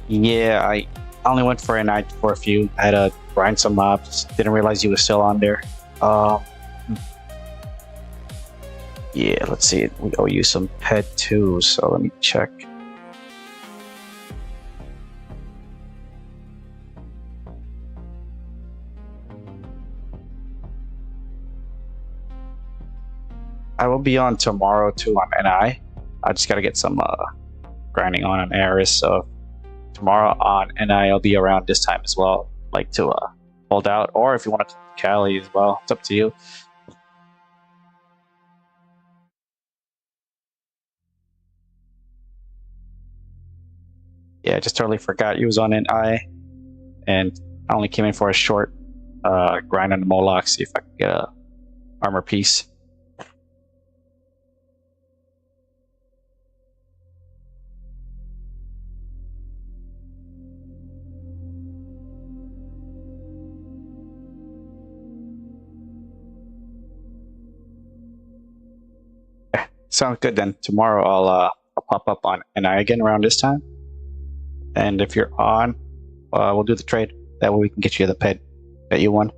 Yeah, I only went for a night for a few. I had to grind some mobs. Didn't realize you were still on there. Um, yeah, let's see. We owe you some pet too, so let me check. I will be on tomorrow too on NI. I just gotta get some grinding on an Aris. So tomorrow on NI, I'll be around this time as well. Like to hold out, or if you want to come to Cali as well, it's up to you. Yeah, I just totally forgot you was on NI, and I only came in for a short grind on the Moloch, see if I can get a armor piece. Sounds good then. Tomorrow I'll pop up on NI again around this time, and if you're on, we'll do the trade. That way we can get you the pet that you won.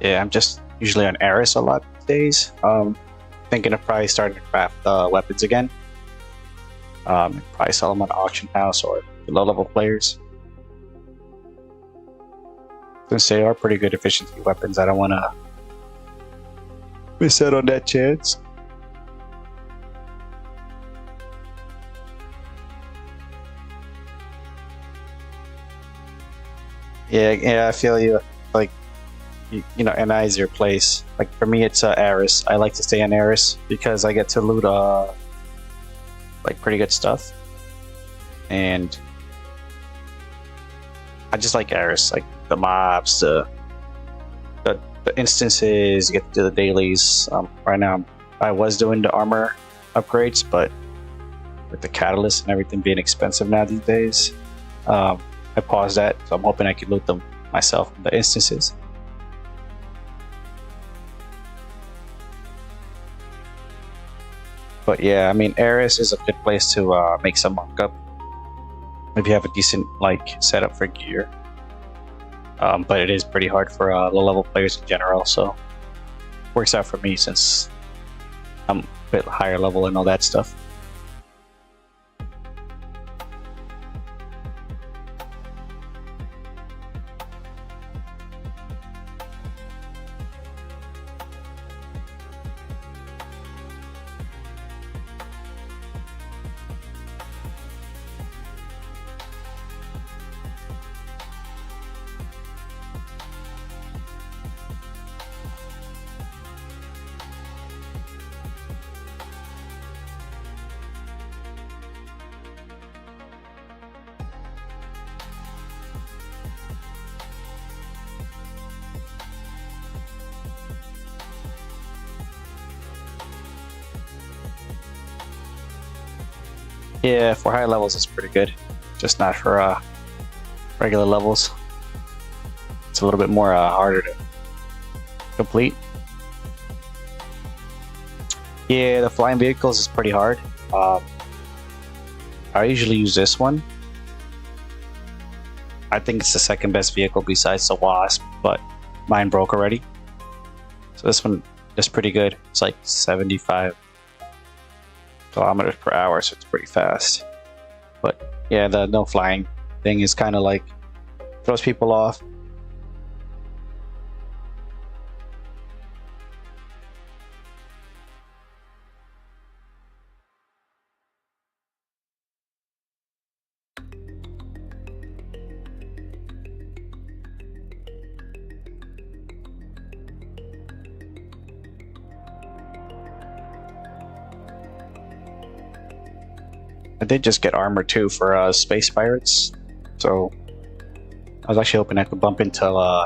Yeah, I'm just usually on Eris a lot these days. Thinking of probably starting to craft weapons again. Probably sell them on auction house or low level players. Since they are pretty good efficiency weapons, I don't want to miss out on that chance. Yeah, I feel you. Like, NI is your place. Like for me, it's Eris. I like to stay on Eris because I get to loot like pretty good stuff, and I just like Eris. Like the mobs, the instances, you get to do the dailies. Right now, I was doing the armor upgrades, but with the catalyst and everything being expensive now these days, I paused that. So I'm hoping I can loot them myself, the instances. But yeah, I mean, Eris is a good place to make some markup if you have a decent like setup for gear. But it is pretty hard for low level players in general, so works out for me since I'm a bit higher level and all that stuff. Yeah, for high levels, it's pretty good. Just not for regular levels. It's a little bit more harder to complete. Yeah, the flying vehicles is pretty hard. I usually use this one. I think it's the second best vehicle besides the Wasp, but mine broke already. So this one is pretty good. It's like 75 kilometers per hour, so it's pretty fast. But yeah, the no flying thing is kind of like throws people off. I did just get armor too for space pirates, so I was actually hoping I could bump into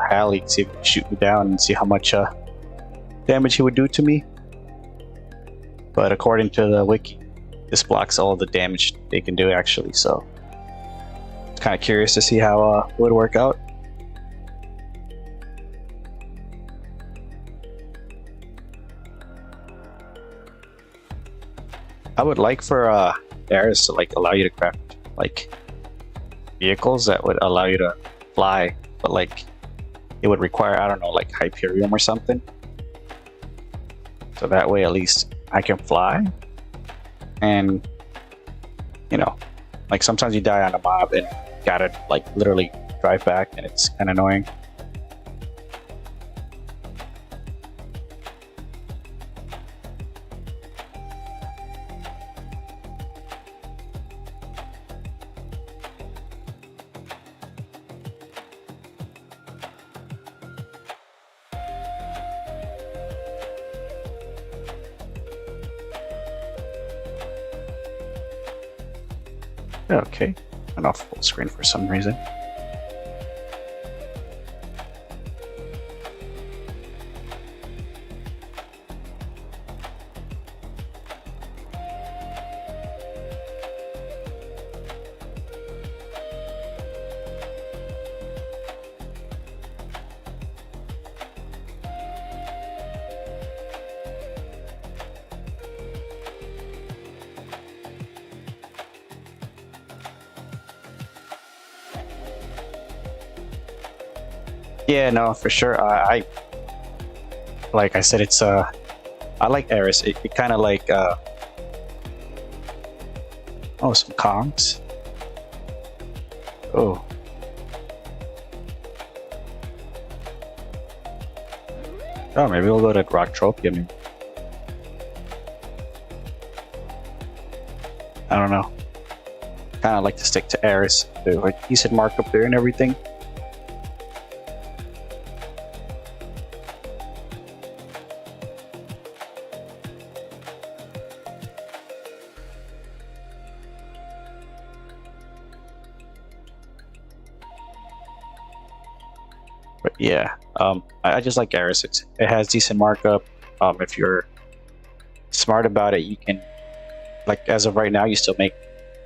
Halley, see if he could shoot me down and see how much damage he would do to me. But according to the wiki, this blocks all the damage they can do actually, so it's kind of curious to see how it would work out. I would like for Ares to like allow you to craft like vehicles that would allow you to fly, but like it would require, I don't know, like Hyperium or something. So that way at least I can fly. And you know, like sometimes you die on a mob and gotta like literally drive back, and it's kind of annoying. Okay, went off full screen for some reason. Yeah, no, for sure. I like I said, it's I like Ares. It kind of like oh, some Kongs. Oh, oh, maybe we'll go to Rocktropia. Maybe. I don't know. Kind of like to stick to Ares. Like decent markup there and everything. But yeah, I just like Ares. It has decent markup. If you're smart about it, you can, like as of right now, you still make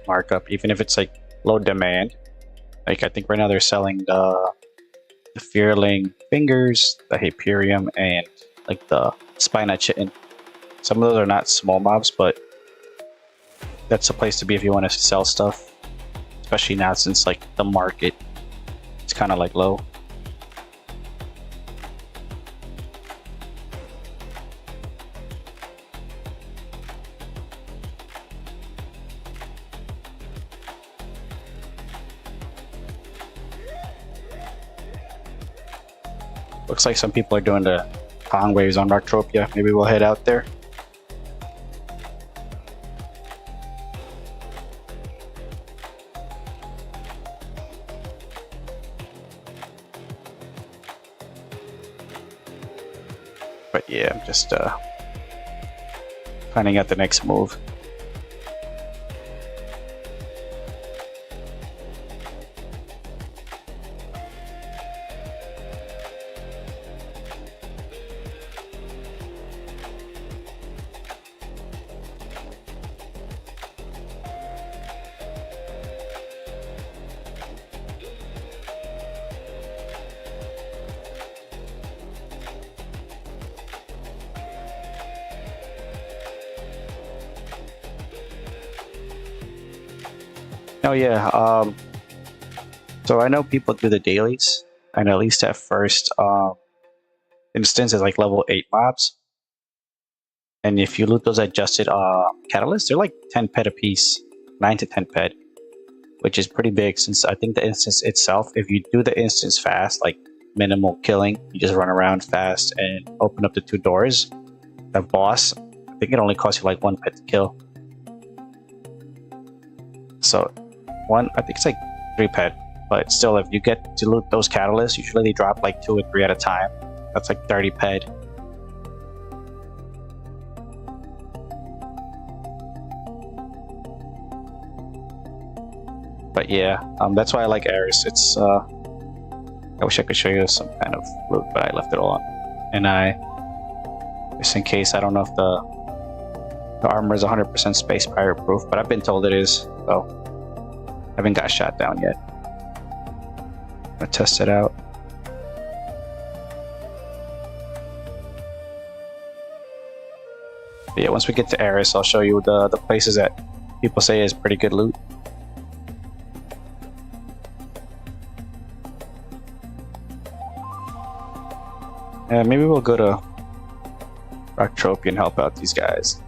markup even if it's like low demand. Like I think right now they're selling the Fearling Fingers, the Hyperium, and like the Spina Chitin. Some of those are not small mobs, but that's a place to be if you want to sell stuff, especially now since like the market is kind of like low. Looks like some people are doing the Kong waves on Rocktropia. Maybe we'll head out there. But yeah, I'm just planning out the next move. Oh yeah, so I know people do the dailies, and at least at first instance is like level 8 mobs. And if you loot those adjusted catalysts, they're like 10 pet apiece, 9 to 10 pet, which is pretty big since I think the instance itself, if you do the instance fast, like minimal killing, you just run around fast and open up the 2 doors, the boss, I think it only costs you like 1 pet to kill. So I think it's like 3 pet, but still, if you get to loot those catalysts, usually they drop like 2 or 3 at a time. That's like 30 pet. But yeah, that's why I like Ares. It's I wish I could show you some kind of loot, but I left it all on. And just in case, I don't know if the armor is 100% space pirate proof, but I've been told it is, so I haven't got shot down yet. I'm gonna test it out. But yeah, once we get to Ares, I'll show you the places that people say is pretty good loot. And maybe we'll go to Rocktropia and help out these guys.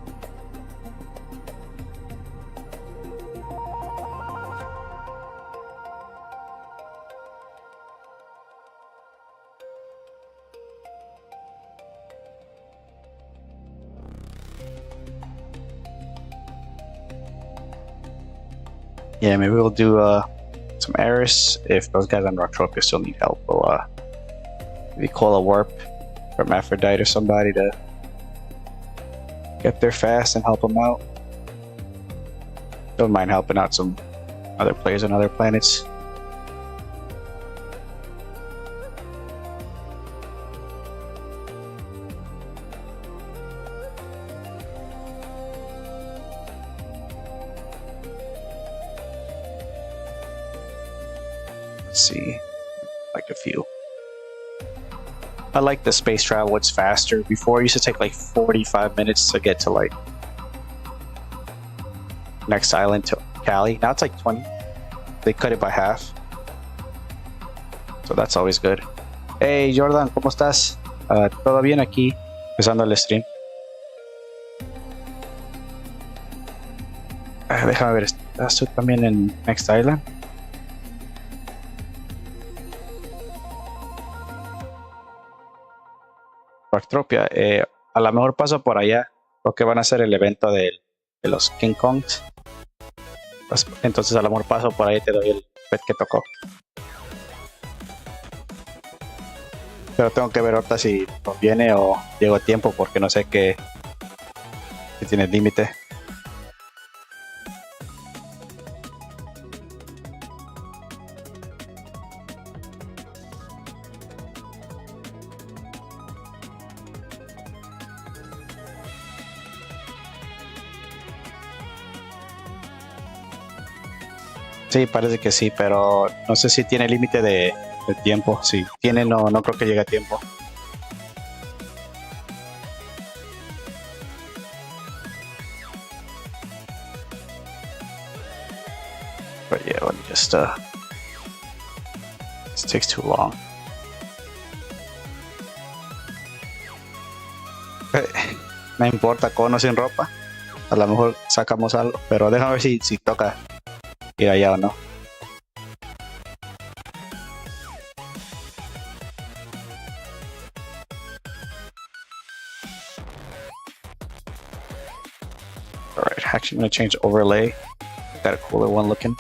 Yeah, maybe we'll do some Ares. If those guys on Rocktropia still need help, we'll maybe call a warp from Aphrodite or somebody to get there fast and help them out. Don't mind helping out some other players on other planets. Let's see, like a few. I like the space travel, it's faster. Before it used to take like 45 minutes to get to like next island to Cali. Now it's like 20. They cut it by half. So that's always good. Hey Jordan, ¿cómo estás? ¿Todo bien aquí? Empezando el stream. Déjame ver, ¿estás tú también en Next Island? Rocktropia, a lo mejor paso por allá, porque van a hacer el evento de los King Kongs. Pues, entonces a lo mejor paso por ahí y te doy el pet que tocó. Pero tengo que ver ahorita si conviene o llego a tiempo, porque no sé si tiene límite. Sí, parece que sí, pero no sé si tiene límite de tiempo. Si tiene, no creo que llegue a tiempo. But yeah, let me just this takes too long. No importa, con o sin ropa. A lo mejor sacamos algo, pero déjame ver si toca ir allá o no. Alright, actually I'm gonna change overlay. Got a cooler one looking.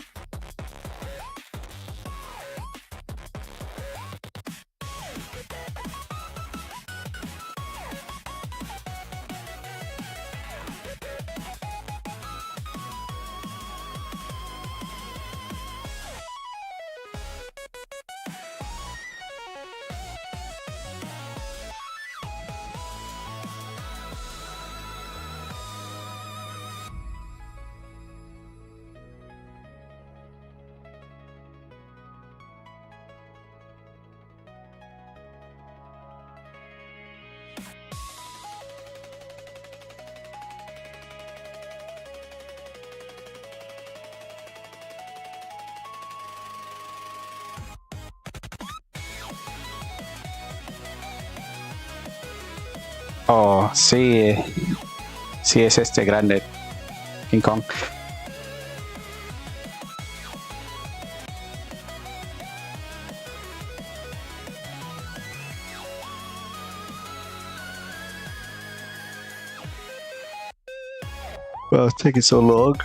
Oh, sí, sí es este grande King Kong. Well, it's taking so long.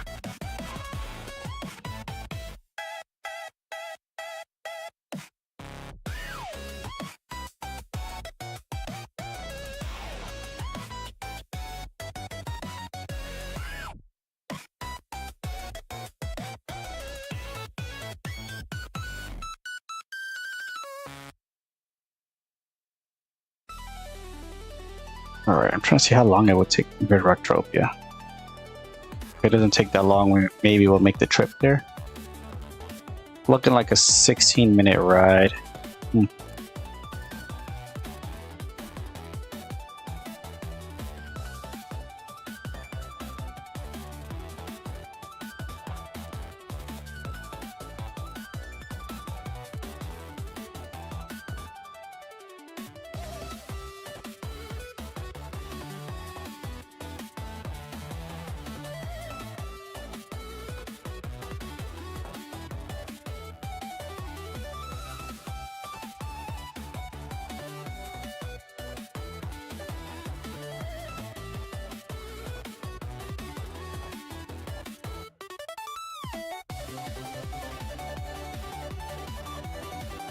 Alright, I'm trying to see how long it would take to go to Rectropia. If it doesn't take that long, maybe we'll make the trip there. Looking like a 16-minute ride.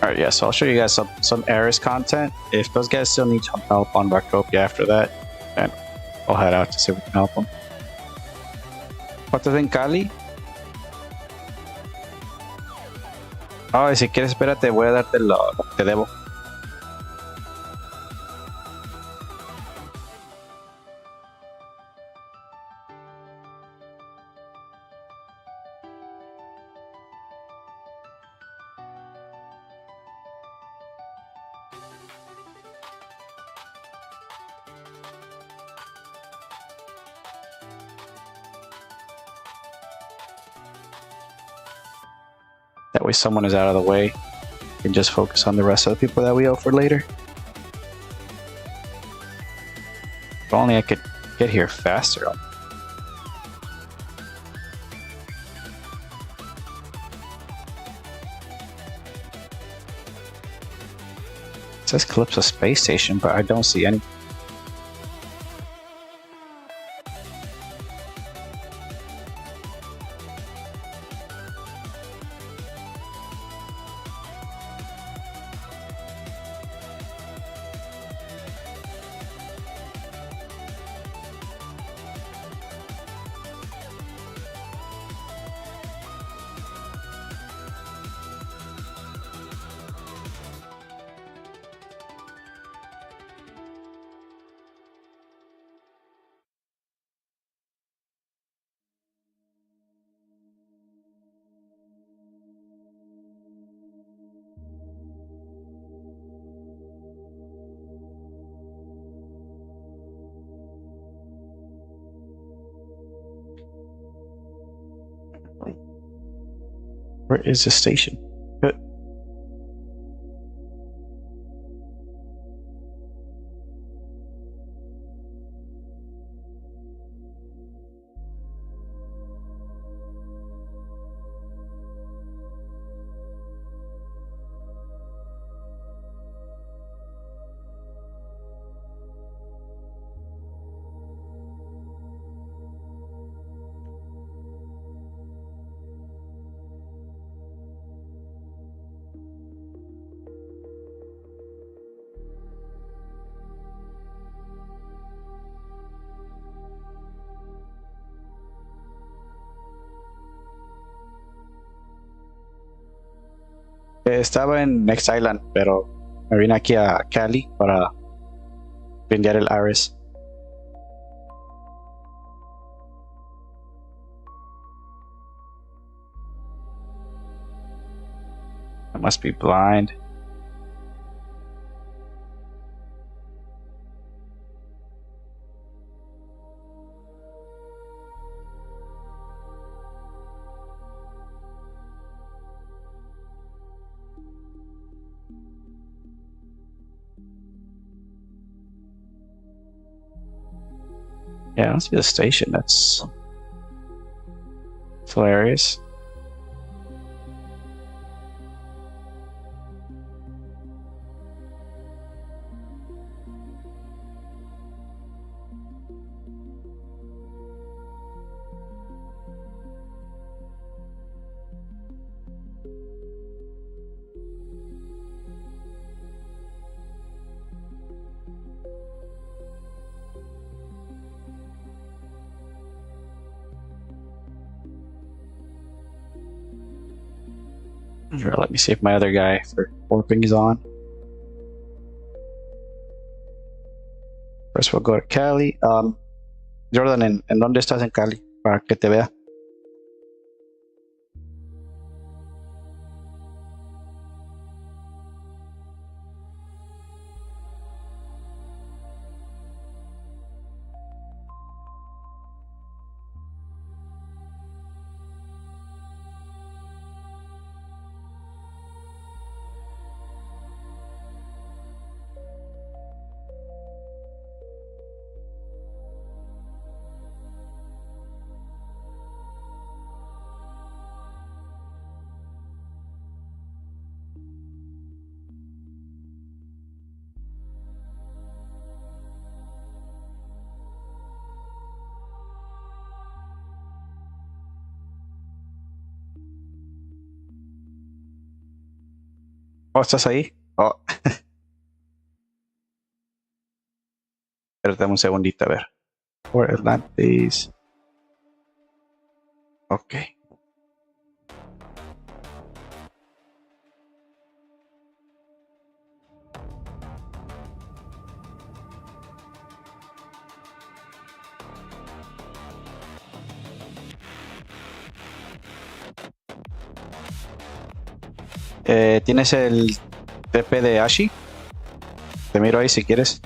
Alright, yeah, so I'll show you guys some Eris content. If those guys still need some help on Rectopia after that, then I'll head out to see if we can help them. ¿Cuánto es en Cali? Ay, si quieres, espérate, voy a darte lo que te debo. That way someone is out of the way. We can just focus on the rest of the people that we owe for later. If only I could get here faster. It says Calypso Space Station, but I don't see any. Where is the station? Good. Estaba en Next Island, pero me vine aquí a Cali para vender el Iris. I must be blind. Yeah, I don't see the station. That's hilarious. Here, let me see if my other guy for warping is on. First we'll go to Cali. Jordan, ¿en dónde estás en Cali? Para que te vea. Oh, ¿estás ahí? Oh, espérate un segundito, a ver. Por Atlantis. Ok. ¿Tienes el TP de Ashi? Te miro ahí si quieres.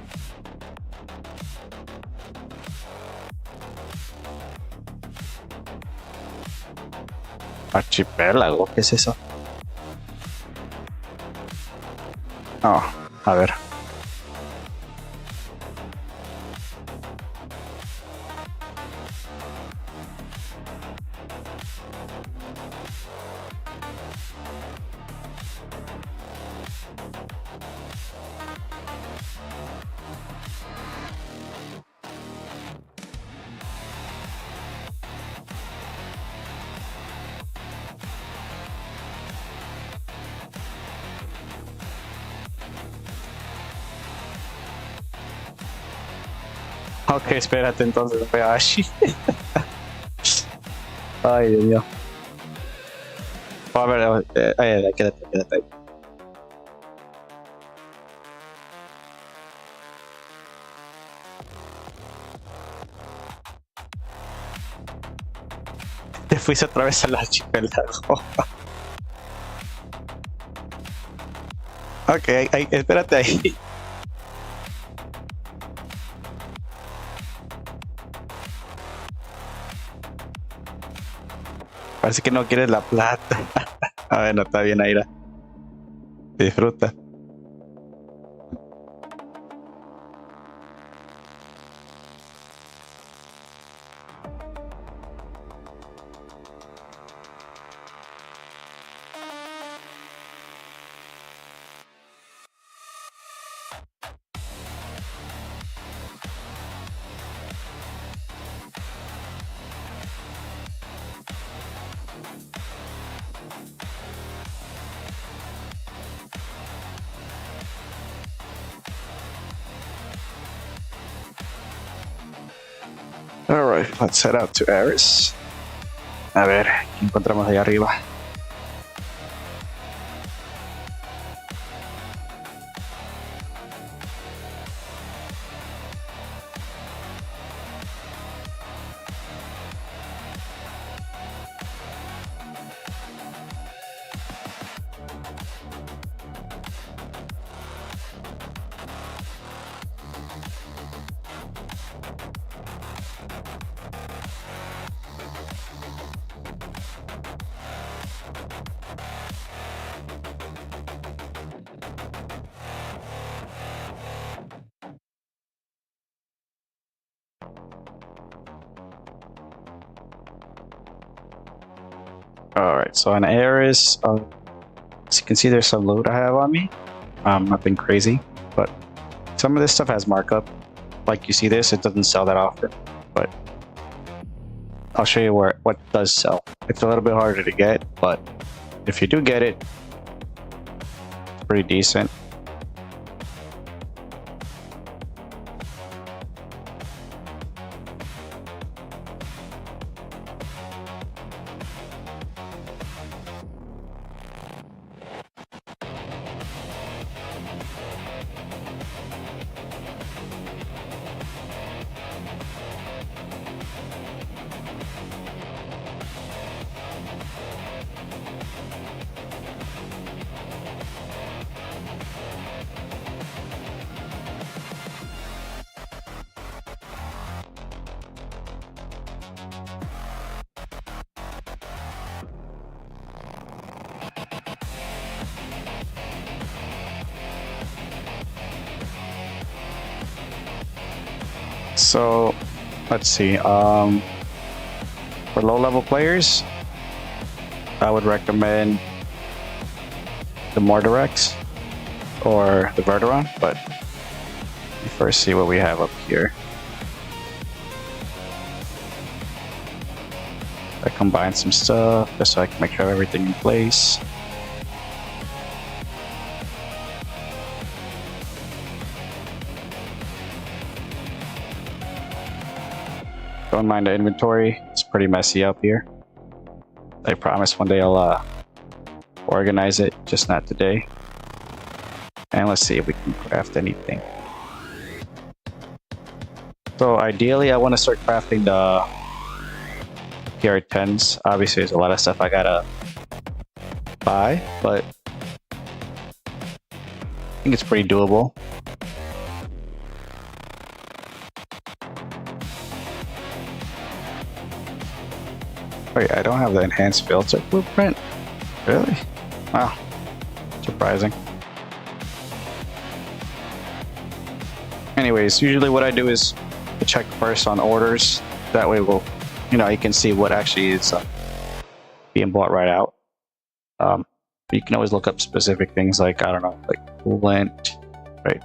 Archipiélago, ¿qué es eso? Oh, a ver. Ok, espérate entonces, fue Ashi. Ay, Dios mío. A ver, quédate ahí. Te fuiste otra vez al archipiélago. Ok, espérate ahí. Parece que no quieres la plata. A ver, no está bien, Aira. Disfruta. Alright, let's head out to Ares. A ver, ¿qué encontramos ahí arriba? Alright, so on Ares, as you can see, there's some loot I have on me. Nothing crazy, but some of this stuff has markup. Like you see this, it doesn't sell that often, but I'll show you what does sell. It's a little bit harder to get, but if you do get it, it's pretty decent. So let's see. For low-level players, I would recommend the Mordirex or the Verteron, but we first see what we have up here. I combine some stuff just so I can make sure I have everything in place. Don't mind the inventory, it's pretty messy up here. I promise one day I'll organize it, just not today. And let's see if we can craft anything. So ideally I want to start crafting the PR10s. Obviously there's a lot of stuff I gotta buy, but I think it's pretty doable. Wait, I don't have the enhanced filter blueprint? Really? Wow. Surprising. Anyways, usually what I do is check first on orders. That way we'll, you know, you can see what actually is being bought right out. You can always look up specific things like, I don't know, like coolant, right?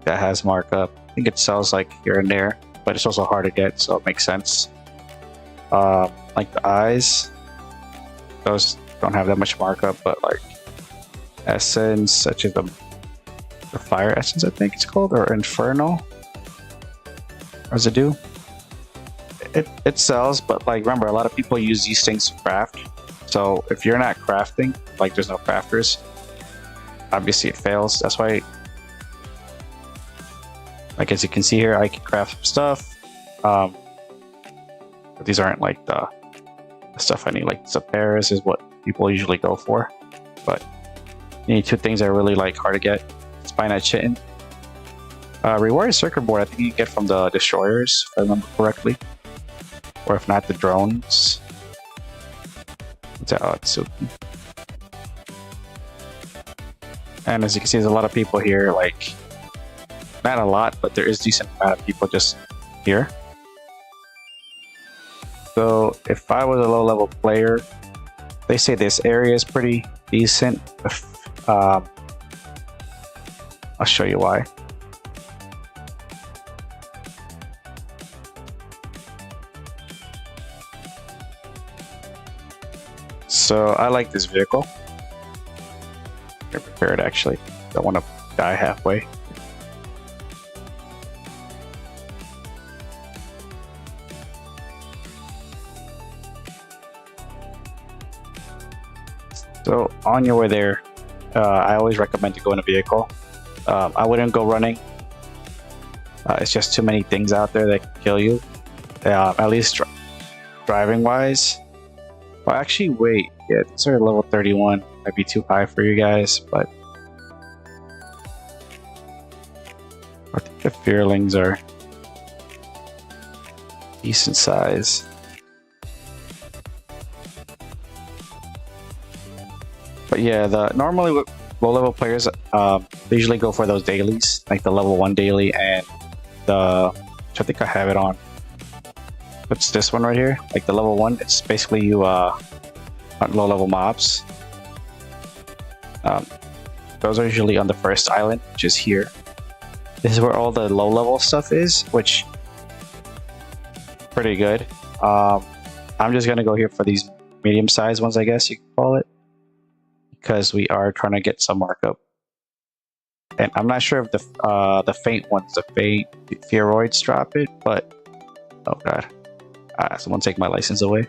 That has markup. I think it sells like here and there, but it's also hard to get, so it makes sense. Like the eyes, those don't have that much markup, but like essence, such as the fire essence, I think it's called, or infernal. What does it do? It sells, but like remember, a lot of people use these things to craft. So if you're not crafting, like there's no crafters, obviously it fails. That's why, like as you can see here, I can craft some stuff. But these aren't like the stuff I need. Like Zaparis is what people usually go for. But you need two things that are really like hard to get. Spinite Chitin. Rewarded circuit board I think you get from the destroyers, if I remember correctly. Or if not, the drones. What's that? Oh, it's Suki. And as you can see, there's a lot of people here, like not a lot, but there is decent amount of people just here. So if I was a low-level player, they say this area is pretty decent. I'll show you why. So I like this vehicle. You're prepared, actually. Don't want to die halfway. So on your way there, I always recommend to go in a vehicle. I wouldn't go running. It's just too many things out there that can kill you. At least driving wise. Well, actually, wait. Yeah, these are level 31. Might be too high for you guys, but I think the Fearlings are decent size. But yeah, normally with low-level players, they usually go for those dailies, like the level 1 daily and which I think I have it on. What's this one right here? Like the level 1, it's basically you hunt low-level mobs. Those are usually on the first island, which is here. This is where all the low-level stuff is, which pretty good. I'm just gonna go here for these medium-sized ones, I guess you could call it, because we are trying to get some markup. And I'm not sure if the faint ones, the faint Fearoids drop it, but oh god, someone take my license away.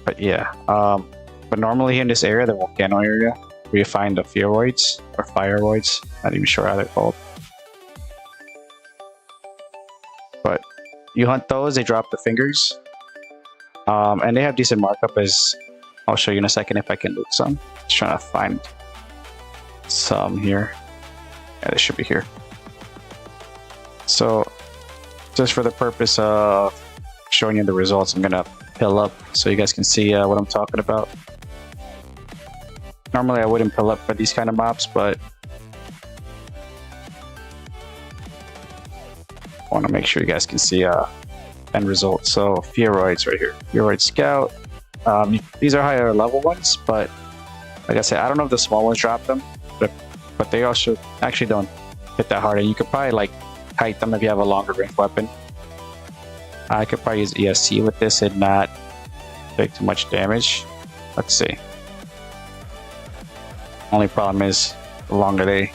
But yeah, but normally here in this area, the volcano area, where you find the Fearoids or Fireroids, not even sure how they're called. But you hunt those, they drop the fingers, and they have decent markup. As I'll show you in a second if I can loot some. Just trying to find some here. Yeah, they should be here. So, just for the purpose of showing you the results, I'm gonna pill up so you guys can see what I'm talking about. Normally I wouldn't pill up for these kind of mobs, but make sure you guys can see end result. So Fearoids right here, Fearoid Scout. These are higher level ones, but like I said, I don't know if the small ones drop them, but they also actually don't hit that hard, and you could probably like kite them if you have a longer range weapon. I could probably use ESC with this and not take too much damage. Let's see. Only problem is the longer they,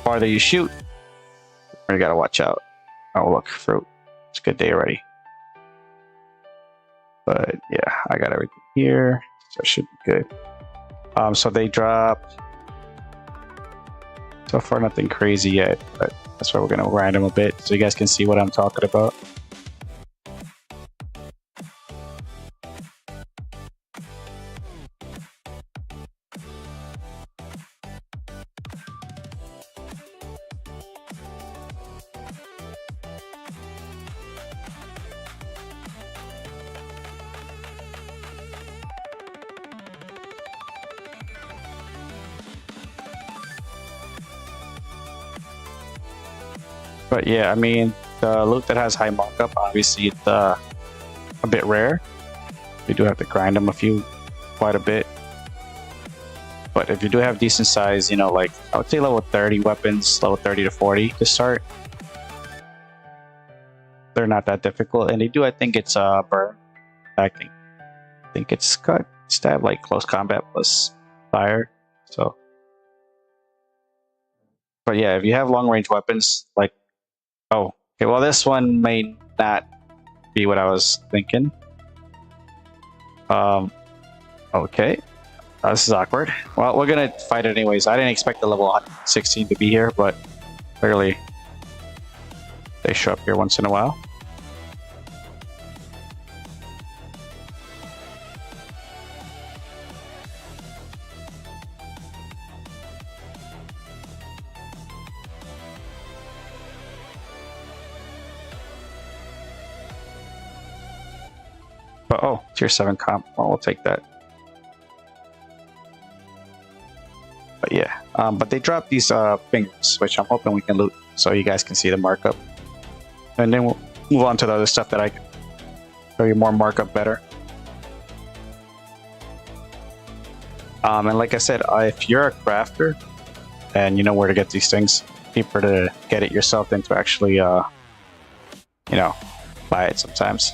farther you shoot, you gotta watch out. Oh look, fruit. It's a good day already. But yeah, I got everything here, so it should be good. So they dropped. So far, nothing crazy yet, but that's why we're gonna random a bit so you guys can see what I'm talking about. But yeah, I mean, the loot that has high markup, obviously it's a bit rare. You do have to grind them quite a bit. But if you do have decent size, like I would say level 30 weapons, level 30 to 40 to start, they're not that difficult. And they do, I think it's burn. I think it's cut stab like close combat plus fire. So, but yeah, if you have long range weapons, like oh, okay, well this one may not be what I was thinking. Okay. This is awkward. Well, we're gonna fight it anyways. I didn't expect the level 16 to be here, but clearly they show up here once in a while. But oh, tier 7 comp. Well, we'll take that. But yeah, but they dropped these fingers, which I'm hoping we can loot so you guys can see the markup. And then we'll move on to the other stuff that I can show you more markup better. And like I said, if you're a crafter and you know where to get these things, cheaper to get it yourself than to actually, buy it sometimes.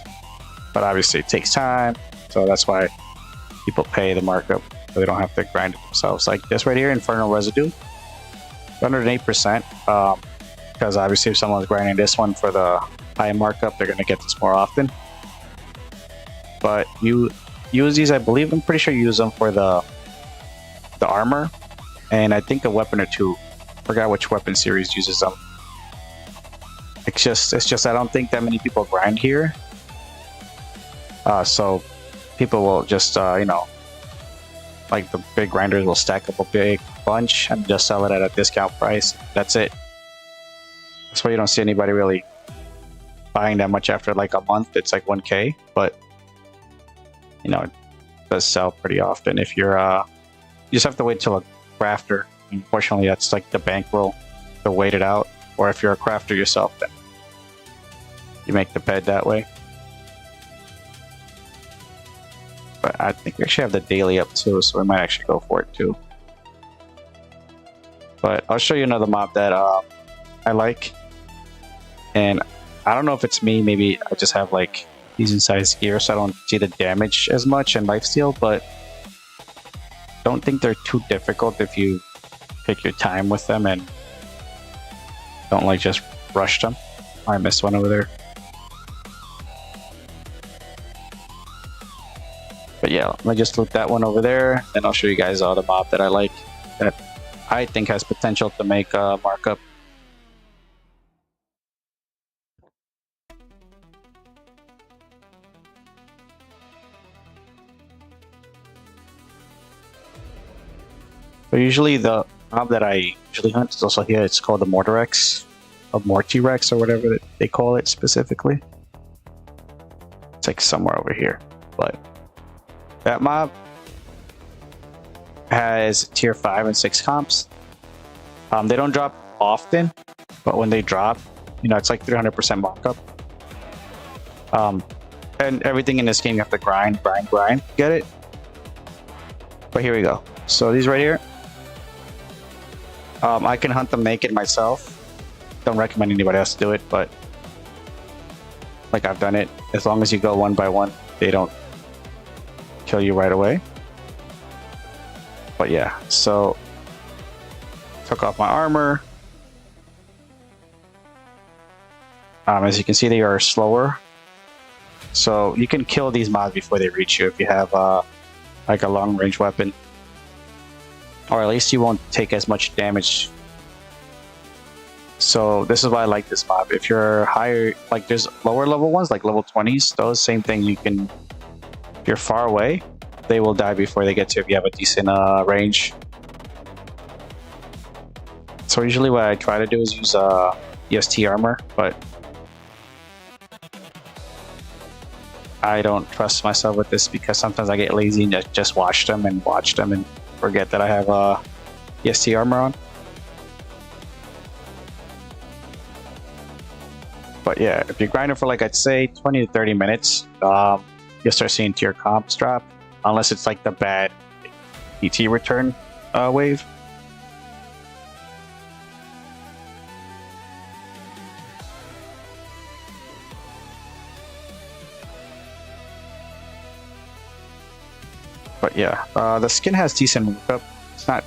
But obviously it takes time, so that's why people pay the markup so they don't have to grind it themselves. Like this right here, Infernal Residue, 108%. Because obviously if someone's grinding this one for the high markup, they're going to get this more often. But you use these, I believe, I'm pretty sure you use them for the armor, and I think a weapon or two. Forgot which weapon series uses them. It's just I don't think that many people grind here. So people will just, like the big grinders will stack up a big bunch and just sell it at a discount price. That's it. That's why you don't see anybody really buying that much after like a month. It's like 1K, but it does sell pretty often. If you're, you just have to wait till a crafter. Unfortunately, that's like the bankroll to wait it out. Or if you're a crafter yourself, then you make the bed that way. But I think we actually have the daily up too, so we might actually go for it too. But I'll show you another mob that I like. And I don't know if it's me, maybe I just have like decent sized gear so I don't see the damage as much and lifesteal, but don't think they're too difficult if you take your time with them and don't like just rush them. I missed one over there. But yeah, let me just loot that one over there, then I'll show you guys all the mob that I like, that I think has potential to make a markup. So usually the mob that I usually hunt is also here. It's called the Mortirex, or Mortirex, or whatever they call it specifically. It's like somewhere over here, but that mob has tier 5 and 6 comps. They don't drop often, but when they drop, You know, it's like 300% markup. And everything in this game you have to grind. Get it? But here we go. So these right here, I can hunt them naked myself. Don't recommend anybody else to do it, but like I've done it. As long as you go one by one, they don't kill you right away. But yeah, so took off my armor. As you can see, they are slower. So you can kill these mobs before they reach you if you have like a long range weapon. Or at least you won't take as much damage. So this is why I like this mob. If you're higher, like there's lower level ones, like level 20s, those same thing you can, if you're far away, they will die before they get to you if you have a decent range. So usually what I try to do is use EST armor, but I don't trust myself with this because sometimes I get lazy and just watch them and forget that I have EST armor on. But yeah, if you're grinding for like I'd say 20 to 30 minutes, you'll start seeing tier comps drop, unless it's like the bad ET return wave. But yeah, the skin has decent markup. It's not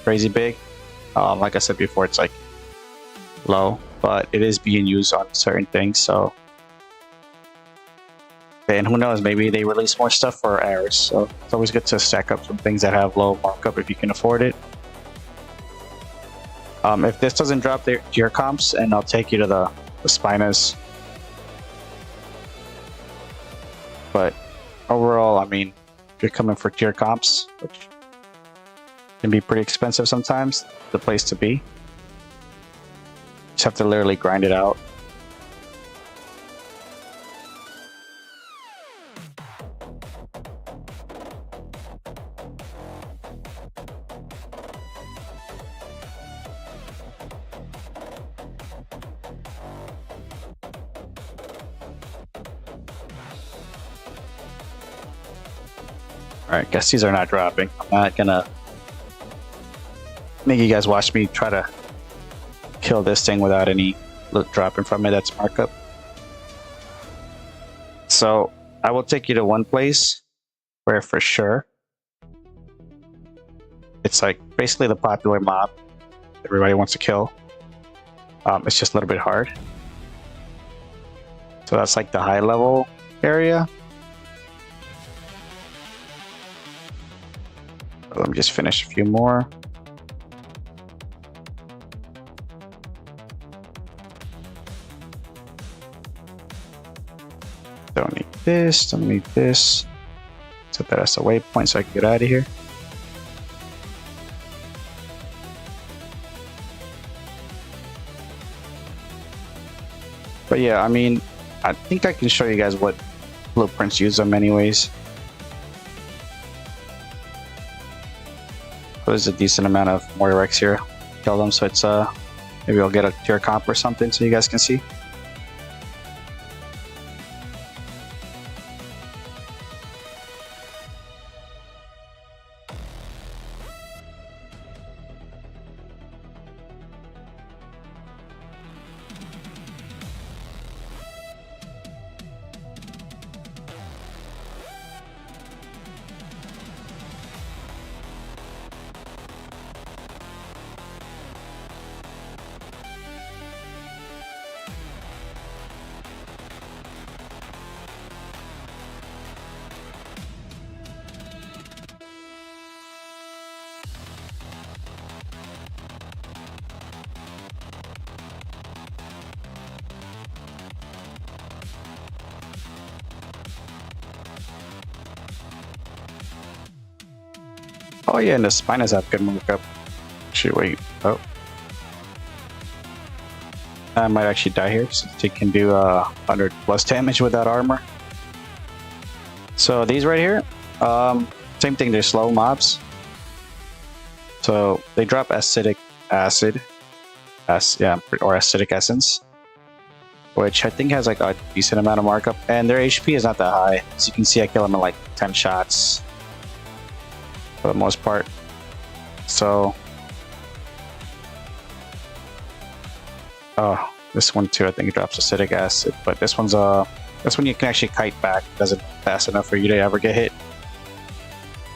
crazy big. Like I said before, it's like low, but it is being used on certain things. So, and who knows, maybe they release more stuff for errors. So it's always good to stack up some things that have low markup if you can afford it. If this doesn't drop your comps, and I'll take you to the Spinas. But overall, I mean, if you're coming for tier comps, which can be pretty expensive sometimes, the place to be. Just have to literally grind it out. Alright, guess these are not dropping. I'm not gonna make you guys watch me try to kill this thing without any dropping from it. That's markup. So I will take you to one place where for sure it's like basically the popular mob everybody wants to kill. It's just a little bit hard. So that's like the high level area. Let me just finish a few more. Don't need this, don't need this. Set that as a waypoint so I can get out of here. But yeah, I mean, I think I can show you guys what blueprints use them anyways. There's a decent amount of mortar Rex here. Kill them, so it's maybe I'll get a tier comp or something so you guys can see. Oh yeah, and the Spinas have good markup. Actually, wait. Oh. I might actually die here since it can do 100 plus damage without armor. So these right here, same thing, they're slow mobs. So they drop acidic acid, or acidic essence. which I think has like a decent amount of markup, and their HP is not that high. As you can see, I kill them in like 10 shots for the most part. So, oh, this one too, I think it drops acidic acid, but this one you can actually kite back. It doesn't fast enough for you to ever get hit.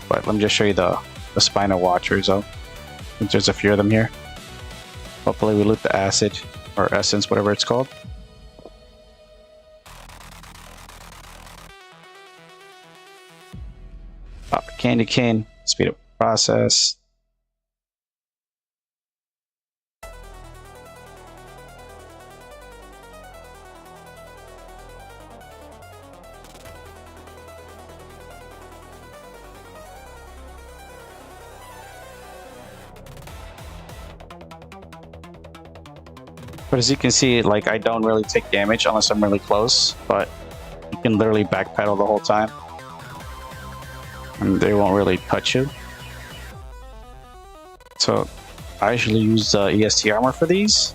But let me just show you the Spinal Watchers though. There's a few of them here. Hopefully we loot the acid or essence, whatever it's called. Pop a candy cane, speed up the process. But as you can see, like, I don't really take damage unless I'm really close, but you can literally backpedal the whole time. And they won't really touch you. So I usually use EST armor for these.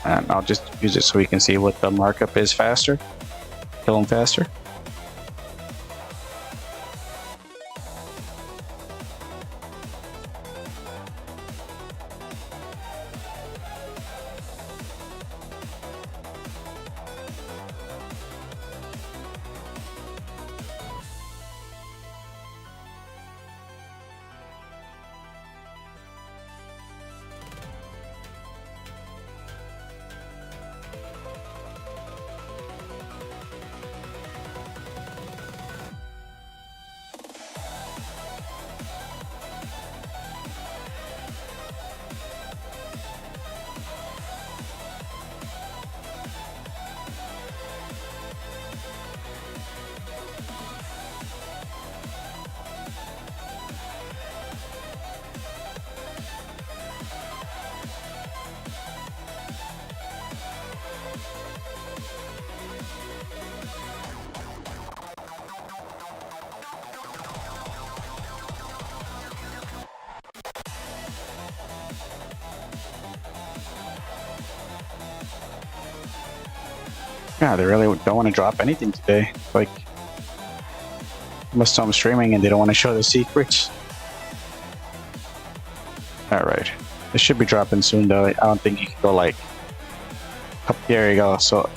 And I'll just use it so we can see what the markup is faster. Kill them faster. Yeah, they really don't want to drop anything today. Like, must know I'm streaming and they don't want to show the secrets. Alright. It should be dropping soon though. I don't think you can go like... Up, there you go. So,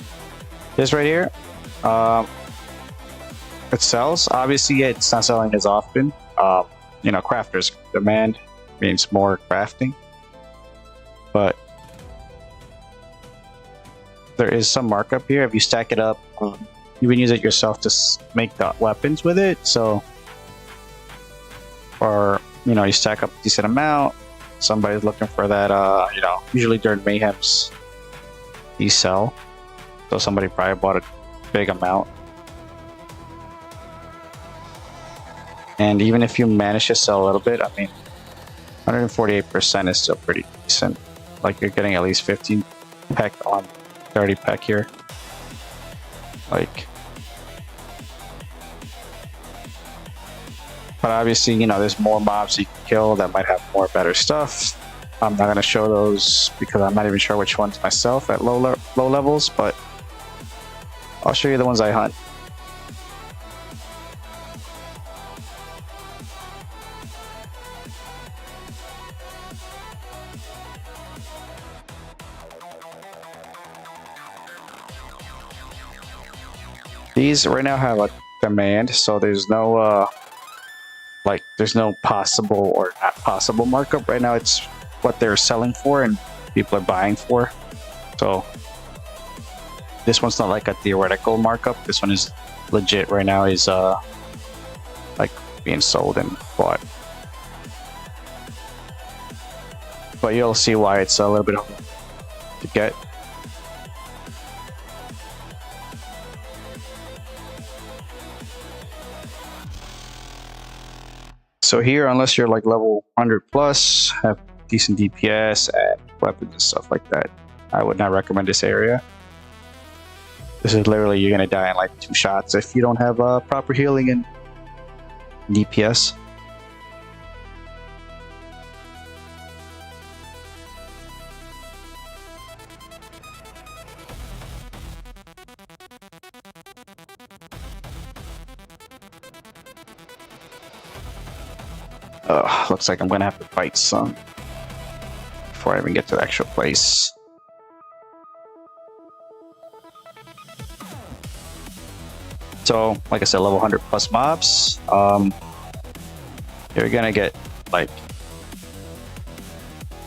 this right here, it sells. Obviously, it's not selling as often. You know, crafters demand means more crafting. But there is some markup here. If you stack it up, you can use it yourself to make the weapons with it. So, or you know, you stack up a decent amount. Somebody's looking for that. You know, usually during mayhems, these sell. So somebody probably bought a big amount. And even if you manage to sell a little bit, I mean, 148% is still pretty decent. Like, you're getting at least 15 peck on 30 peck here. Like, but obviously, you know, there's more mobs you can kill that might have more better stuff. I'm not going to show those because I'm not even sure which ones myself at low levels, but I'll show you the ones I hunt. These right now have a demand, so there's no like there's no possible or not possible markup. Right now it's what they're selling for and people are buying for. So this one's not like a theoretical markup. This one is legit right now, is like being sold and bought. But you'll see why it's a little bit hard to get. So here, unless you're like level 100 plus, have decent DPS and weapons and stuff like that, I would not recommend this area. This is literally, you're gonna die in like 2 shots if you don't have proper healing and DPS. Looks like I'm gonna have to fight some before I even get to the actual place. So, like I said, level 100 plus mobs. You're gonna get like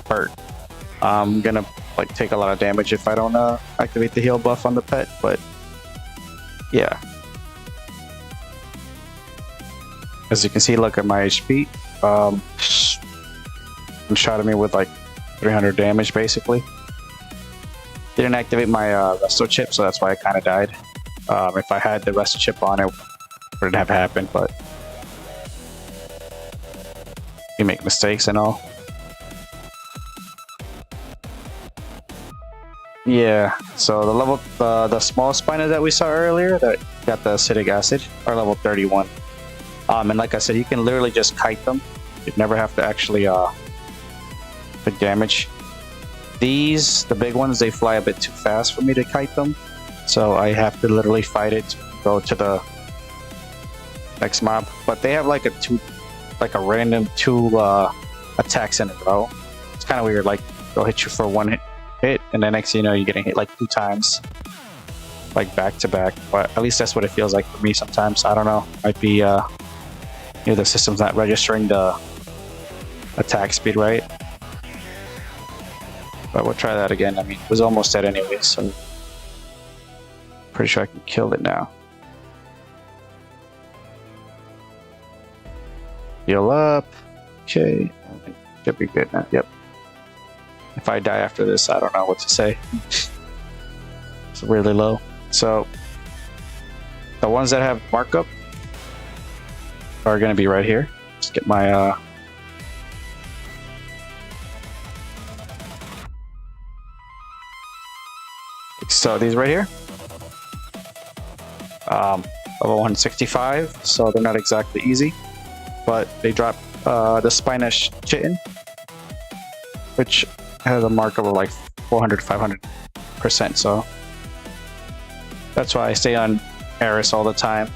hurt. I'm gonna like take a lot of damage if I don't activate the heal buff on the pet, but yeah. As you can see, look at my HP. Shot at me with like 300 damage basically. Didn't activate my resto chip, so that's why I kind of died. If I had the resto chip on, it wouldn't have happened, but you make mistakes and all. Yeah, so the small spina that we saw earlier that got the acidic acid are level 31. And like I said, you can literally just kite them. You'd never have to actually take damage. These, the big ones, they fly a bit too fast for me to kite them. So I have to literally fight it to go to the next mob. But they have like a random two attacks in a row. It's kind of weird, like they'll hit you for one hit and the next thing you know, you're getting hit like 2 times. Like back to back. But at least that's what it feels like for me sometimes. I don't know. Might be the system's not registering the attack speed right. But we'll try that again. I mean, it was almost dead anyway, so pretty sure I can kill it now. Heal up. Okay. Should be good now. Yep. If I die after this, I don't know what to say. It's really low. So the ones that have markup are going to be right here. Just get my so these right here, level 165, so they're not exactly easy, but they drop the Spanish Chitin, which has a markup of like 400-500%, so that's why I stay on Eris all the time.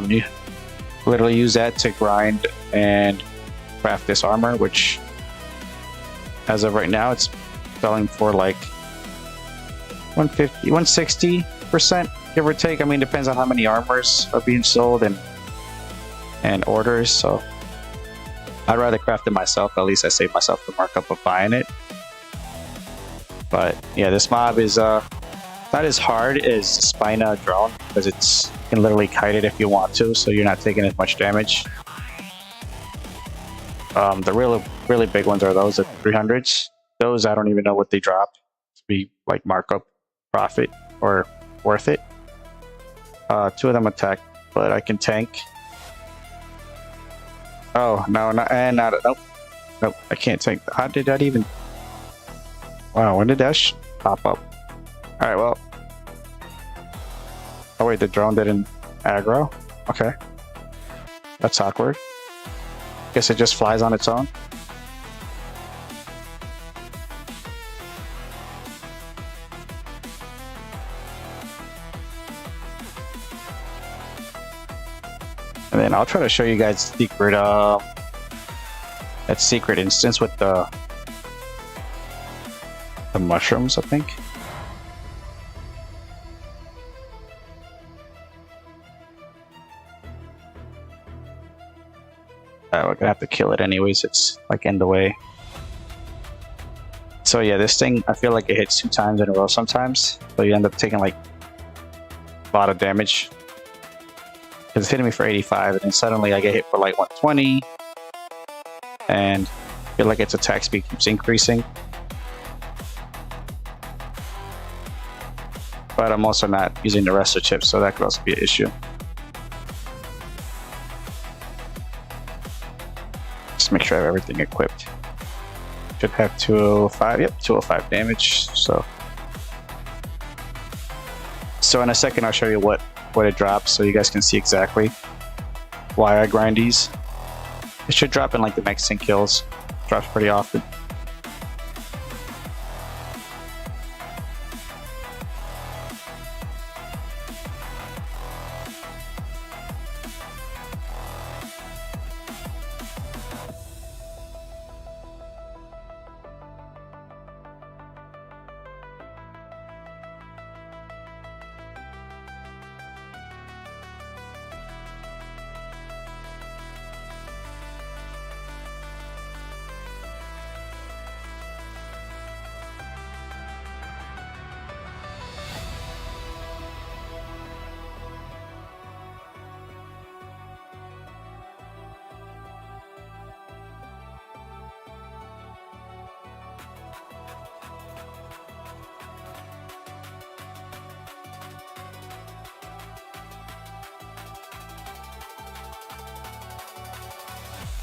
You literally use that to grind and craft this armor, which as of right now it's selling for like 150, 160%, give or take. I mean, depends on how many armors are being sold and orders, so I'd rather craft it myself. At least I save myself the markup of buying it. But yeah, this mob is not as hard as Spina drone, because you can literally kite it if you want to, so you're not taking as much damage. The really big ones are those at 300s. Those I don't even know what they drop to be like markup, profit, or worth it. 2 of them attack, but I can tank. Oh no, nope, I can't tank. How did that even? Wow, when did that pop up? All right, well. Oh wait, the drone didn't aggro. Okay, that's awkward. Guess it just flies on its own. And then I'll try to show you guys secret, that secret instance with the mushrooms, I think. We're gonna have to kill it anyways. It's like in the way. So yeah, this thing, I feel like it hits 2 times in a row sometimes. So you end up taking like a lot of damage. Because it's hitting me for 85, and then suddenly I get hit for like 120. And I feel like its attack speed keeps increasing. But I'm also not using the resto chips, so that could also be an issue. Just make sure I have everything equipped. Should have 205, yep, 205 damage, so in a second I'll show you what it drops, so you guys can see exactly why I grind these. It should drop in like the next 10 kills. It drops pretty often.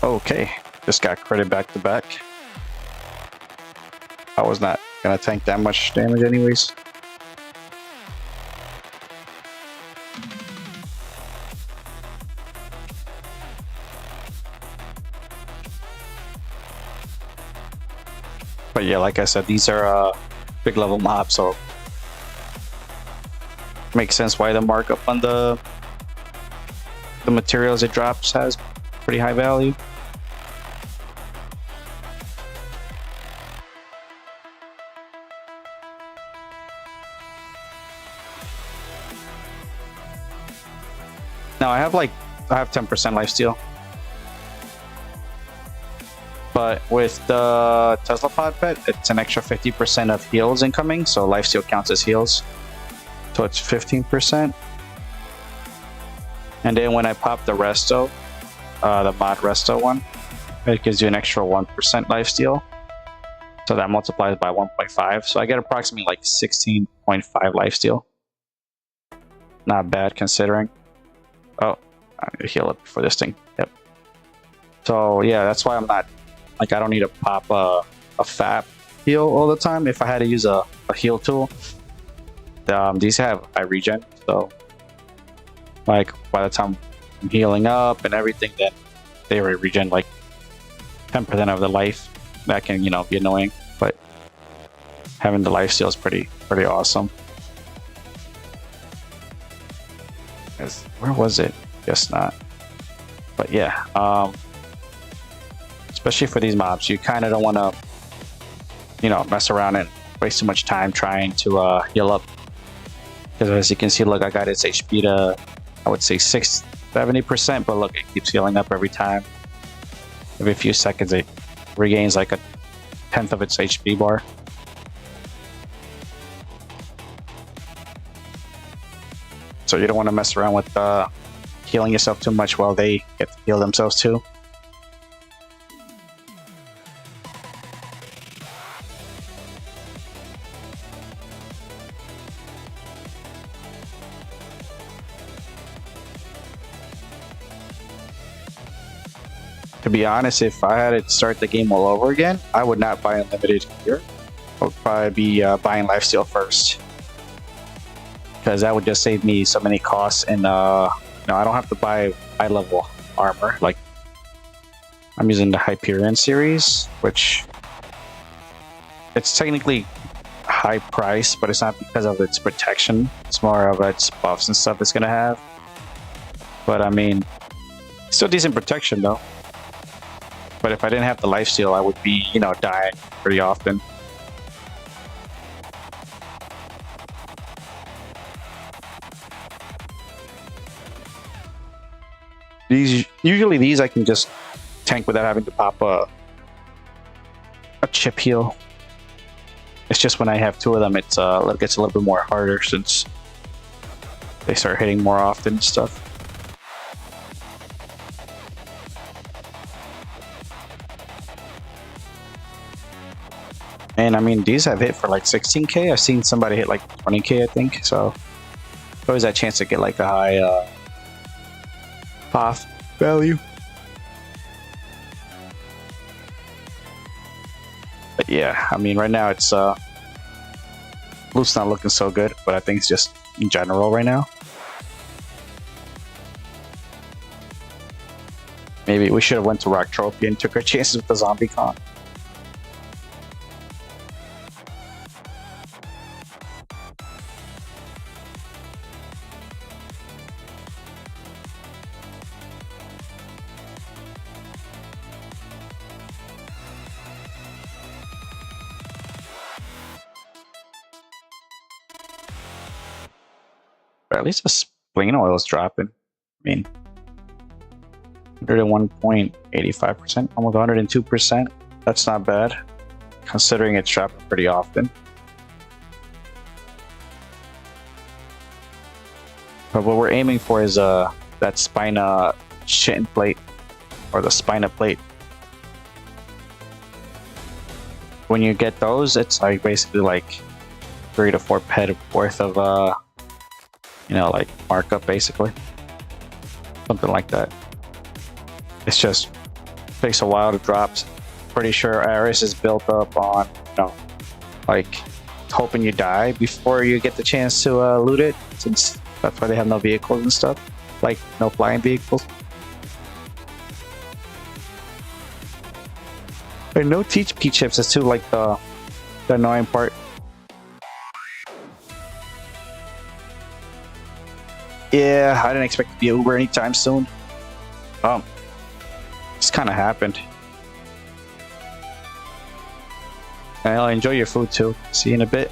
Okay, just got credit back to back. I was not gonna tank that much damage anyways. But yeah, like I said, these are big level mobs, so makes sense why the markup on the materials it drops has pretty high value. Now I have 10% lifesteal. But with the Tesla pod pet, it's an extra 50% of heals incoming, so lifesteal counts as heals. So it's 15%. And then when I pop the resto, the mod resto one, it gives you an extra 1% lifesteal. So that multiplies by 1.5. So I get approximately like 16.5 lifesteal. Not bad considering. Oh, I need to heal up before this thing. Yep. So yeah, that's why I'm not, like, I don't need to pop a fat heal all the time. If I had to use a heal tool, these have high regen. So like by the time I'm healing up and everything, then they regen like 10% of the life. That can, you know, be annoying, but having the life steal is pretty awesome. Where was it? Guess not. But yeah, especially for these mobs, you kind of don't want to, you know, mess around and waste too much time trying to heal up. Because as you can see, look, I got its HP to, I would say 70%, but look, it keeps healing up every time. Every few seconds, it regains like a 10th of its HP bar. So you don't want to mess around with healing yourself too much while they get to heal themselves too. To be honest, if I had to start the game all over again, I would not buy unlimited here. I would probably be buying lifesteal first, because that would just save me so many costs, and I don't have to buy high level armor. Like, I'm using the Hyperion series, which it's technically high price, but it's not because of its protection. It's more of its buffs and stuff it's gonna have. But I mean, still decent protection though. But if I didn't have the lifesteal, I would be, you know, dying pretty often. Usually these I can just tank without having to pop a chip heal. It's just when I have two of them, it gets a little bit more harder since they start hitting more often and stuff. And I mean, these have hit for like 16k. I've seen somebody hit like 20k, I think. So always that chance to get like a high path value. But yeah, I mean, right now it's loot's not looking so good, but I think it's just in general right now. Maybe we should have went to Rock Trophy and took our chances with the zombie con. But at least the spleen oil is dropping. I mean, 101.85%, almost 102%. That's not bad, considering it's dropping pretty often. But what we're aiming for is that Spina Chitin plate, or the Spina plate. When you get those, it's like basically like 3 to 4 pet worth of you know, like markup, basically, something like that. It's just takes a while to drop. Pretty sure Aris is built up on, like hoping you die before you get the chance to loot it, since that's why they have no vehicles and stuff, like no flying vehicles. And no TP chips is too, like the annoying part. Yeah, I didn't expect to be Uber anytime soon. Just kind of happened. I'll enjoy your food too. See you in a bit.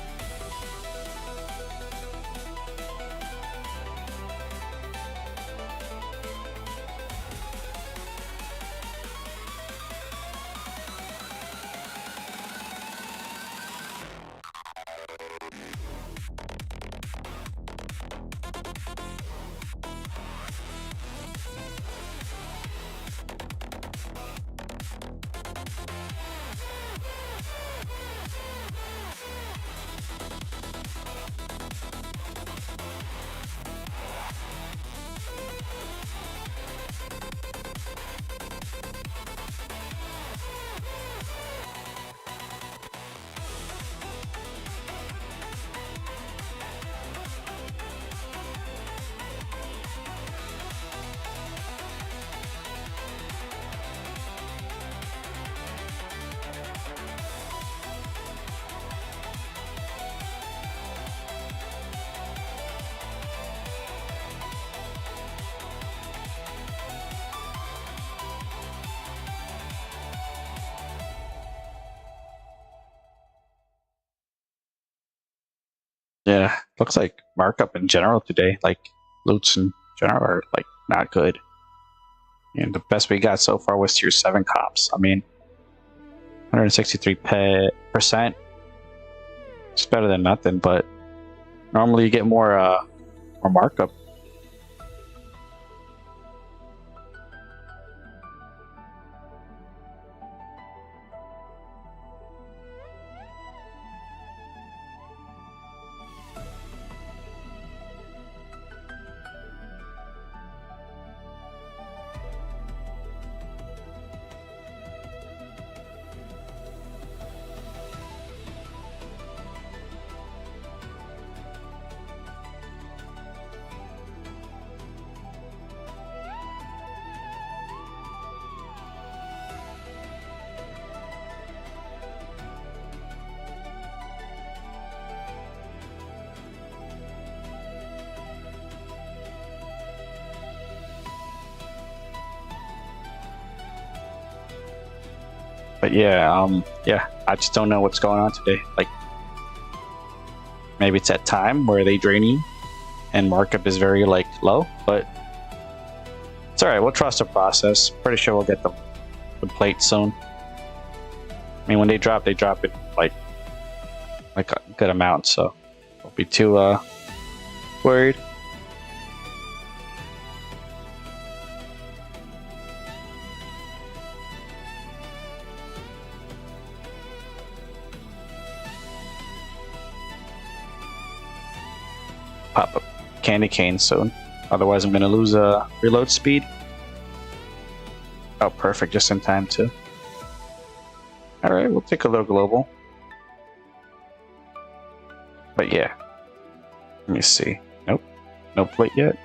Yeah, looks like markup in general today, like loots in general, are like not good. And the best we got so far was tier 7 cops. I mean, 163%. It's better than nothing, but normally you get more markup. But yeah, I just don't know what's going on today. Like, maybe it's that time where they drain you and markup is very like low, but it's all right. We'll trust the process. Pretty sure we'll get the plate soon. I mean, when they drop it like a good amount, so don't be too worried. Pop up candy cane soon, otherwise I'm gonna lose reload speed. Oh, perfect, just in time too. All right, we'll take a little global. But yeah, let me see. Nope, no plate yet.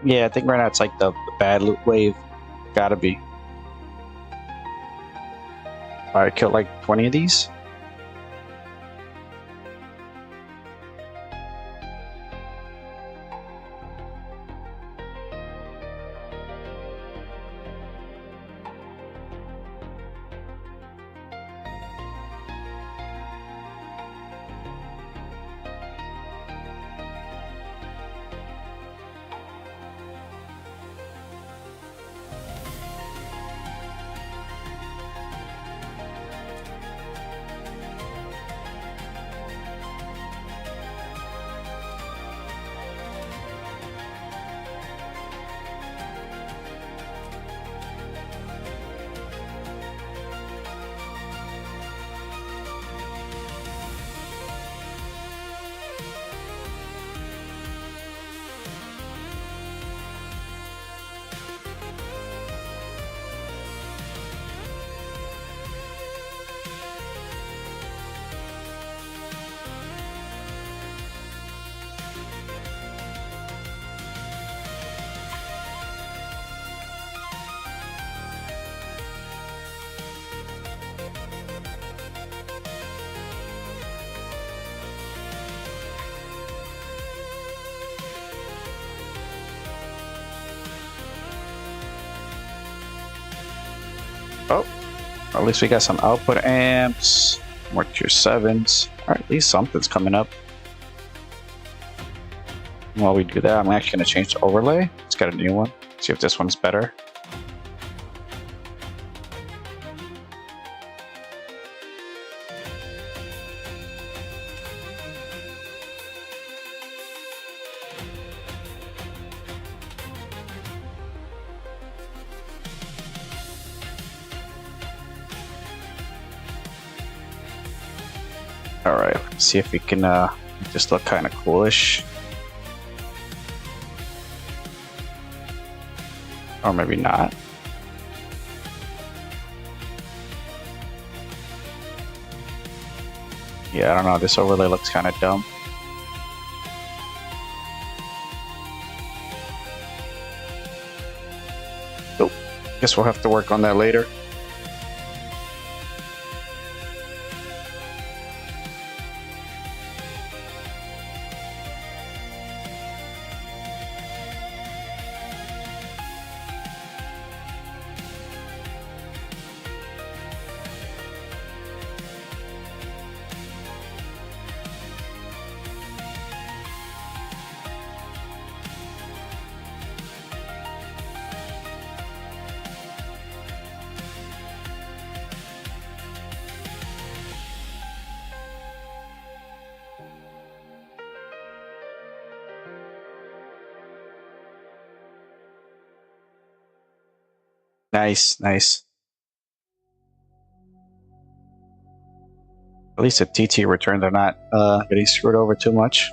Yeah, I think right now it's like the bad loot wave. Gotta be. Alright, killed like 20 of these. Oh, at least we got some output amps, more tier 7s. Alright, at least something's coming up. While we do that, I'm actually going to change the overlay. Let's get a new one. See if this one's better. Alright, see if we can make this look kind of coolish. Or maybe not. Yeah, I don't know, this overlay looks kind of dumb. Oh, guess we'll have to work on that later. Nice, nice. At least the TT returns are not getting screwed over too much.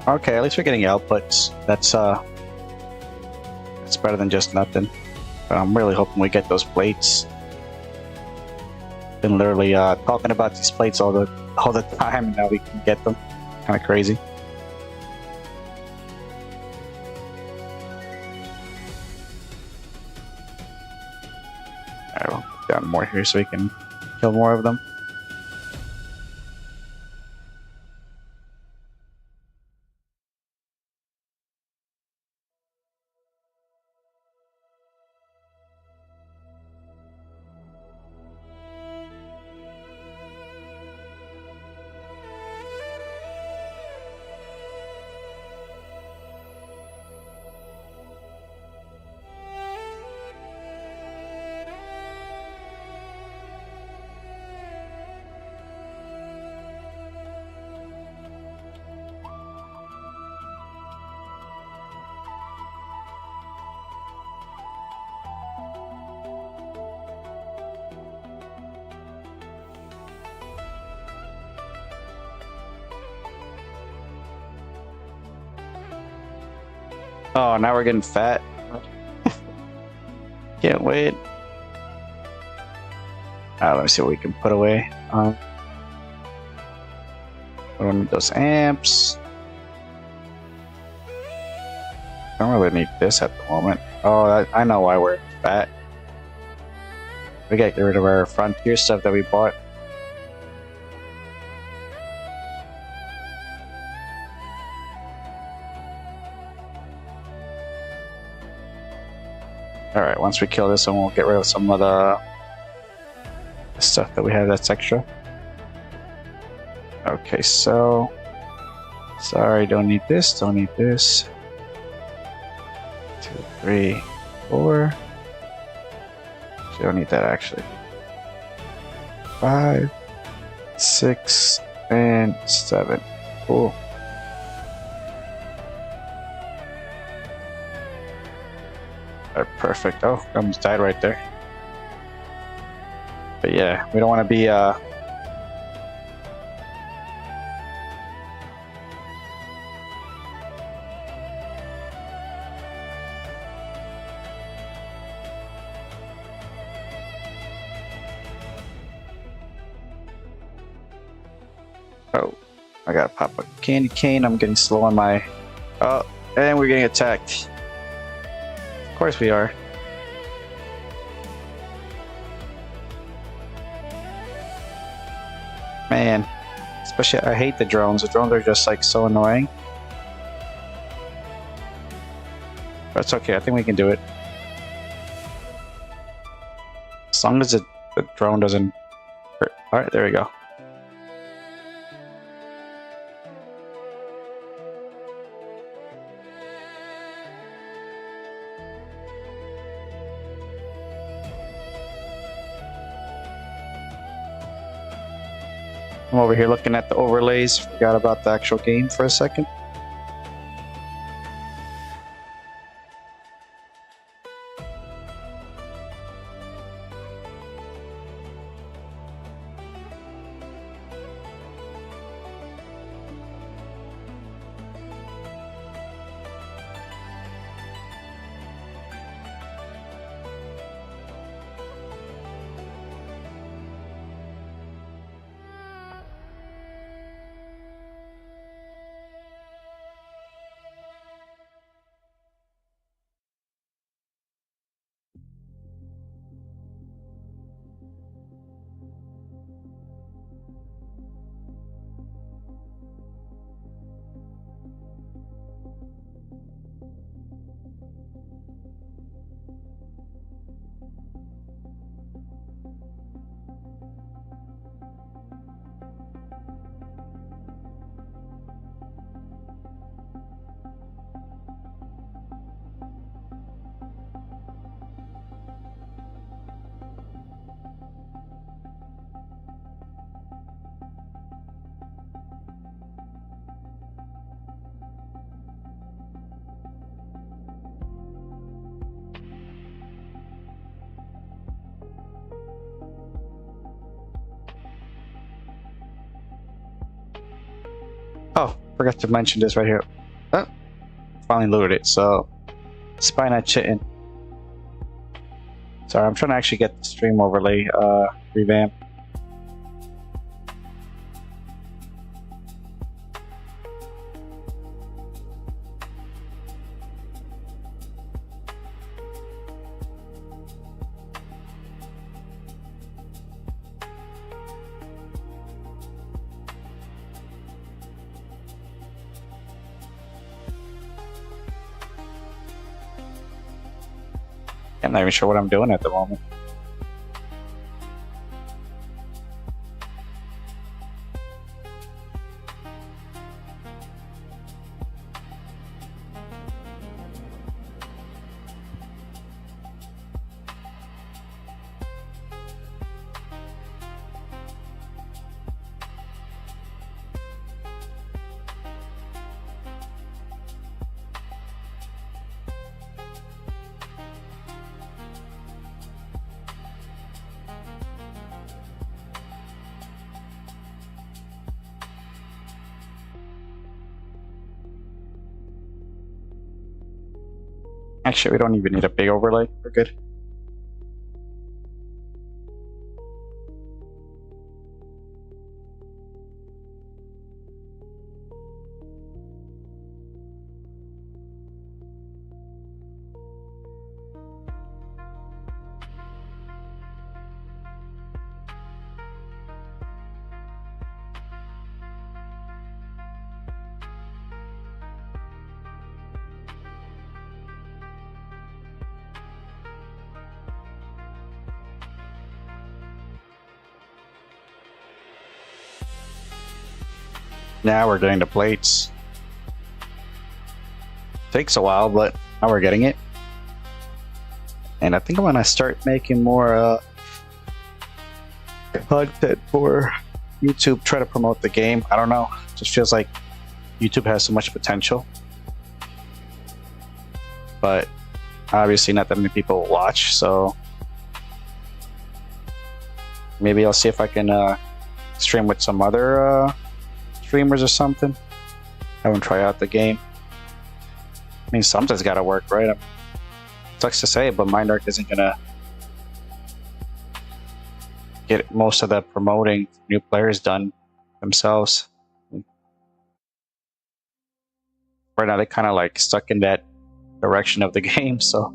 Okay, at least we're getting outputs. That's better than just nothing. But I'm really hoping we get those plates. Been literally talking about these plates all the time, and now we can get them. Kind of crazy. Alright, we'll put down more here so we can kill more of them. Oh, now we're getting fat. Can't wait. Let me see what we can put away. We don't need those amps. Don't really need this at the moment. Oh, I know why we're fat. We gotta get rid of our Frontier stuff that we bought. Alright, once we kill this one, we'll get rid of some of the stuff that we have that's extra. Okay, so... Sorry, don't need this, don't need this. 2, 3, 4. So don't need that actually. 5, 6, and 7. Cool. Alright, perfect. Oh, almost died right there. But yeah, we don't want to be Oh, I gotta pop a candy cane. I'm getting slow on my... Oh, and we're getting attacked. Of course we are. Man, especially I hate the drones. The drones are just like so annoying. But it's okay, I think we can do it. As long as the drone doesn't hurt. Alright, there we go. I'm over here looking at the overlays. Forgot about the actual game for a second. Forgot to mention this right here. Oh, finally loaded it, so it's probably not chitting. Sorry, I'm trying to actually get the stream overlay revamped. I'm not even sure what I'm doing at the moment. Actually, we don't even need a big overlay. We're good. Now we're getting the plates. Takes a while, but now we're getting it. And I think I'm gonna start making more content for YouTube, try to promote the game. I don't know, just feels like YouTube has so much potential, but obviously not that many people watch, so maybe I'll see if I can stream with some other streamers or something. Have them try out the game. I mean, something's got to work, right? It sucks to say, but Mindark isn't gonna get most of the promoting new players done themselves. Right now, they kind of like stuck in that direction of the game, so.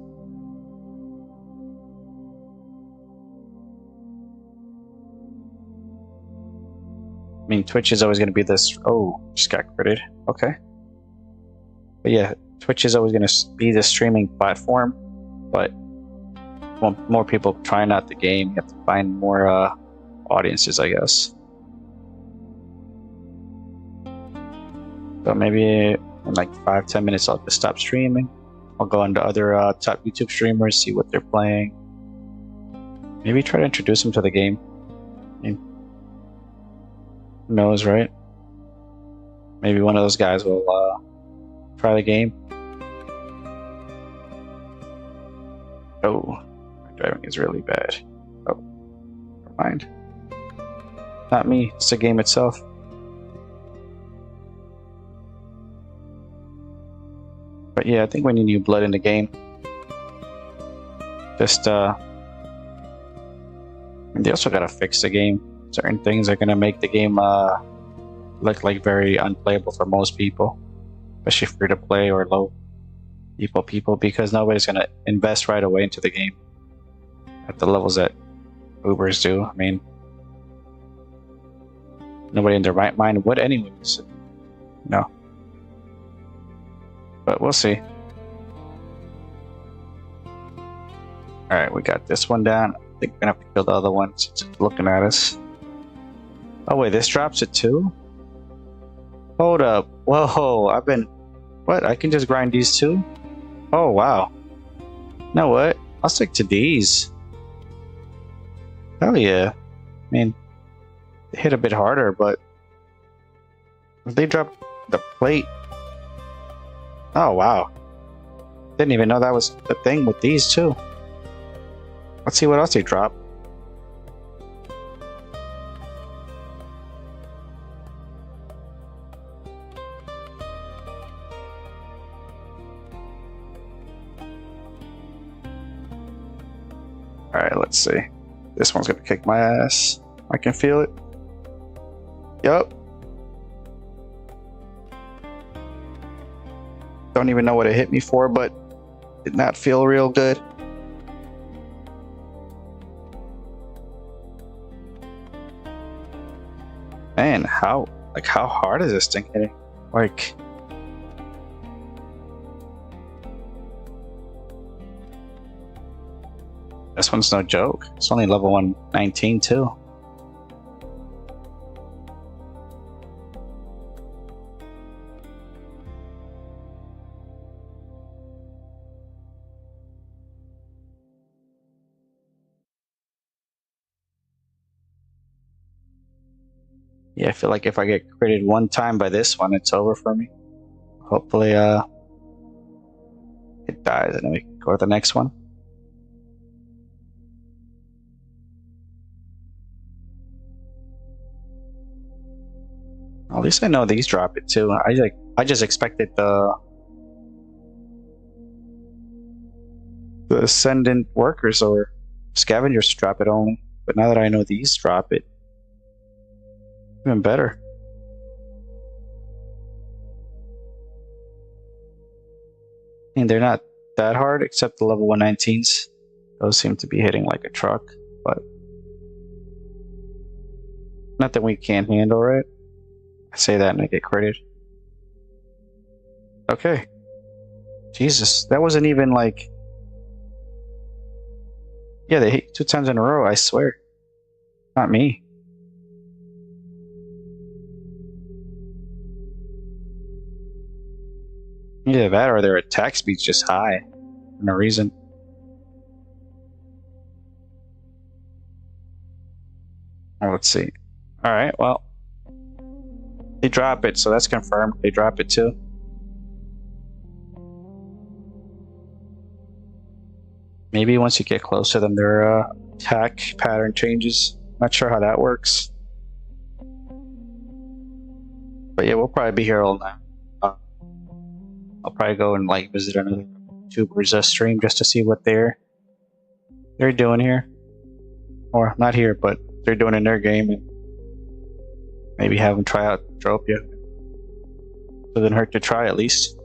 I mean, Twitch is always going to be this. Oh, just got critted. Okay. But yeah, Twitch is always going to be the streaming platform, but more people trying out the game. You have to find more audiences, I guess. So maybe in like 5-10 minutes, I'll just stop streaming. I'll go into other top YouTube streamers, see what they're playing. Maybe try to introduce them to the game. I mean, who knows, right? Maybe one of those guys will try the game. Oh, my driving is really bad. Oh, never mind. Not me, it's the game itself. But yeah, I think we need new blood in the game. Just, they also gotta fix the game. Certain things are gonna make the game look like very unplayable for most people, especially free to play or low people, because nobody's gonna invest right away into the game at the levels that Ubers do. I mean, nobody in their right mind would, anyways. No. But we'll see. Alright, we got this one down. I think we're gonna have to kill the other one since it's looking at us. Oh wait, this drops it too? Hold up. Whoa, what? I can just grind these too? Oh wow. You know what? I'll stick to these. Hell yeah. I mean, they hit a bit harder, but if they drop the plate. Oh wow. Didn't even know that was the thing with these too. Let's see what else they drop. Alright, let's see. This one's gonna kick my ass. I can feel it. Yup. Don't even know what it hit me for, but did not feel real good. Man, how hard is this thing hitting? Like, this one's no joke. It's only level 119 too. Yeah, I feel like if I get critted one time by this one, it's over for me. Hopefully, it dies and then we can go to the next one. At least I know these drop it too. I just expected the ascendant workers or scavengers to drop it only. But now that I know these drop it, even better. And they're not that hard, except the level 119s. Those seem to be hitting like a truck, but nothing we can't handle, right? I say that and I get critted. Okay. Jesus, that wasn't even like... Yeah, they hit 2 times in a row, I swear. Not me. Either that or their attack speed's just high for no reason. Oh, let's see. Alright, well. They drop it, so that's confirmed. They drop it too. Maybe once you get close to them, their attack pattern changes. Not sure how that works. But yeah, we'll probably be here all night. I'll probably go and like visit another YouTuber's stream just to see what they're doing here. Or not here, but they're doing in their game, and maybe have them try out Dropia. Doesn't hurt to try at least.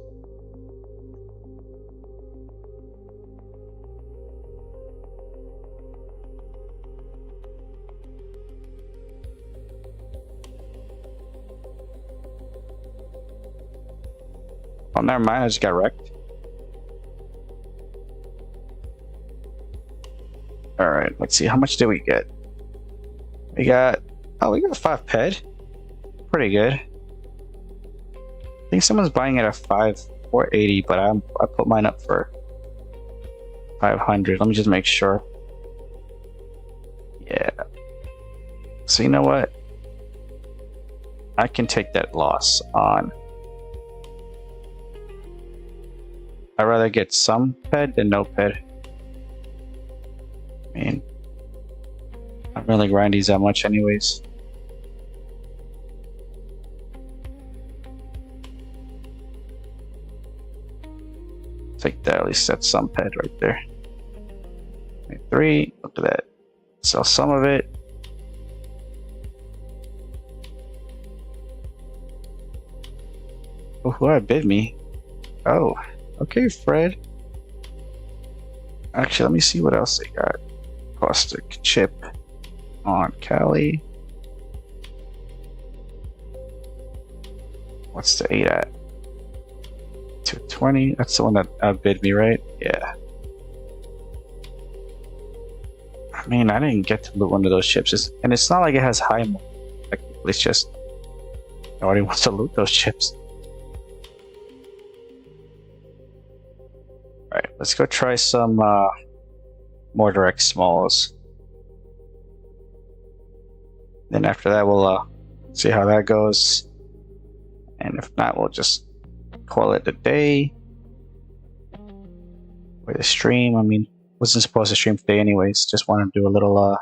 Oh, never mind, I just got wrecked. Alright, let's see, how much did we get? We got 5 ped. Pretty good. I think someone's buying it at 480, but I put mine up for 500. Let me just make sure. Yeah. So you know what? I can take that loss on. I'd rather get some ped than no ped. I mean, I don't really grind these that much anyways. Take that, at least that's some ped right there. 3, look at that. Sell some of it. Oh, who bid me? Oh, okay, Fred. Actually, let me see what else they got. Caustic chip on Cali. What's the 8 at? 220. That's the one that outbid me, right? Yeah. I mean, I didn't get to loot one of those chips, and it's not like it has high. Like, it's just nobody wants to loot those chips. All right, let's go try some more direct smalls. Then after that, we'll see how that goes, and if not, we'll just call it a day with a stream. I mean, wasn't supposed to stream today anyways, just wanted to do a little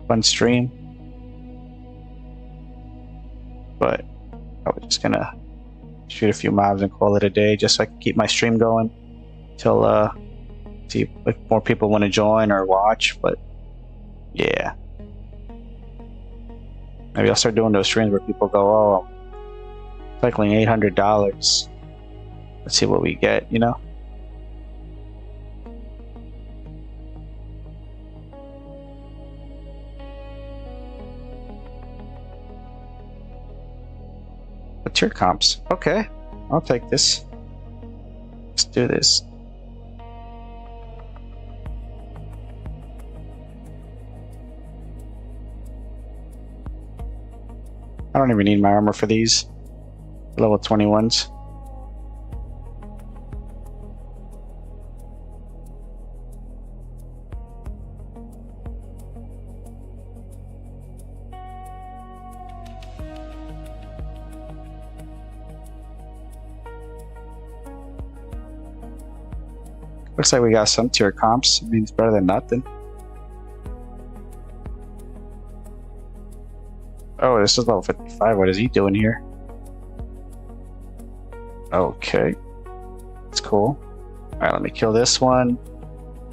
fun stream, but I was just gonna shoot a few mobs and call it a day just so I can keep my stream going till See if more people want to join or watch, but yeah. Maybe I'll start doing those streams where people go, oh, I'm cycling $800. Let's see what we get, you know? Tier comps. Okay, I'll take this. Let's do this. I don't even need my armor for these. Level 21s. Looks like we got some tier comps. I mean, it's better than nothing. Oh, this is level 55. What is he doing here? Okay. That's cool. Alright, let me kill this one.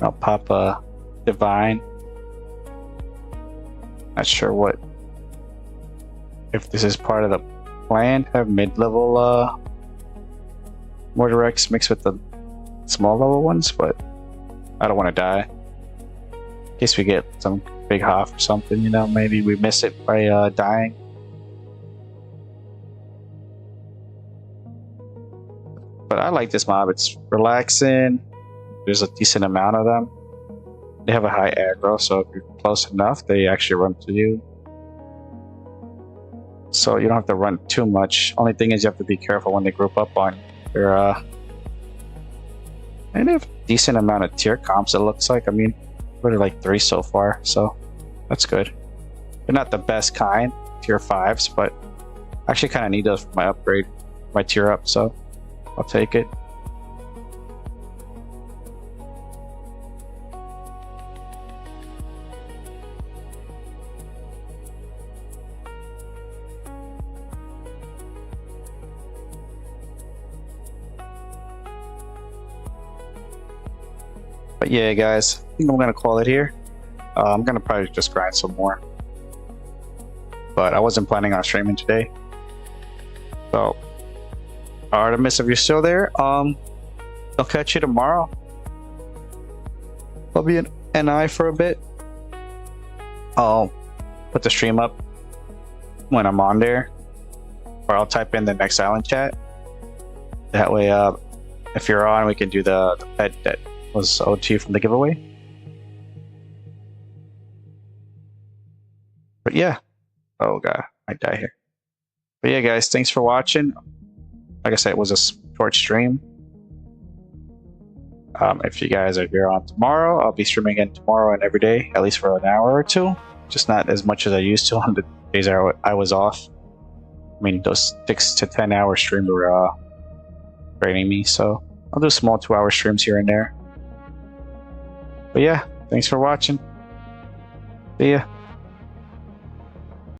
I'll pop a divine. Not sure what... if this is part of the plan to have mid-level Mortar X mixed with the small level ones, but I don't want to die. In case we get some big Hoff or something, you know, maybe we miss it by dying. But I like this mob. It's relaxing. There's a decent amount of them. They have a high aggro, so if you're close enough, they actually run to you. So you don't have to run too much. Only thing is you have to be careful when they group up on you. And they have a decent amount of tier comps, it looks like. I mean, we're like 3 so far, so that's good. They're not the best kind, tier 5s, but I actually kind of need those for my upgrade, my tier up, so I'll take it. But yeah, guys, I think I'm gonna call it here. I'm gonna probably just grind some more, but I wasn't planning on streaming today. So, Artemis, if you're still there, I'll catch you tomorrow. I'll be an NI for a bit. I'll put the stream up when I'm on there, or I'll type in the next island chat. That way, if you're on, we can do the pet that was owed to you from the giveaway. But yeah. Oh god, I die here. But yeah, guys, thanks for watching. Like I said, it was a short stream. If you guys are here on tomorrow, I'll be streaming again tomorrow and every day, at least for an hour or two. Just not as much as I used to on the days I was off. I mean, those 6 to 10 hour streams were draining me, so I'll do small 2-hour streams here and there. But yeah, thanks for watching. See ya.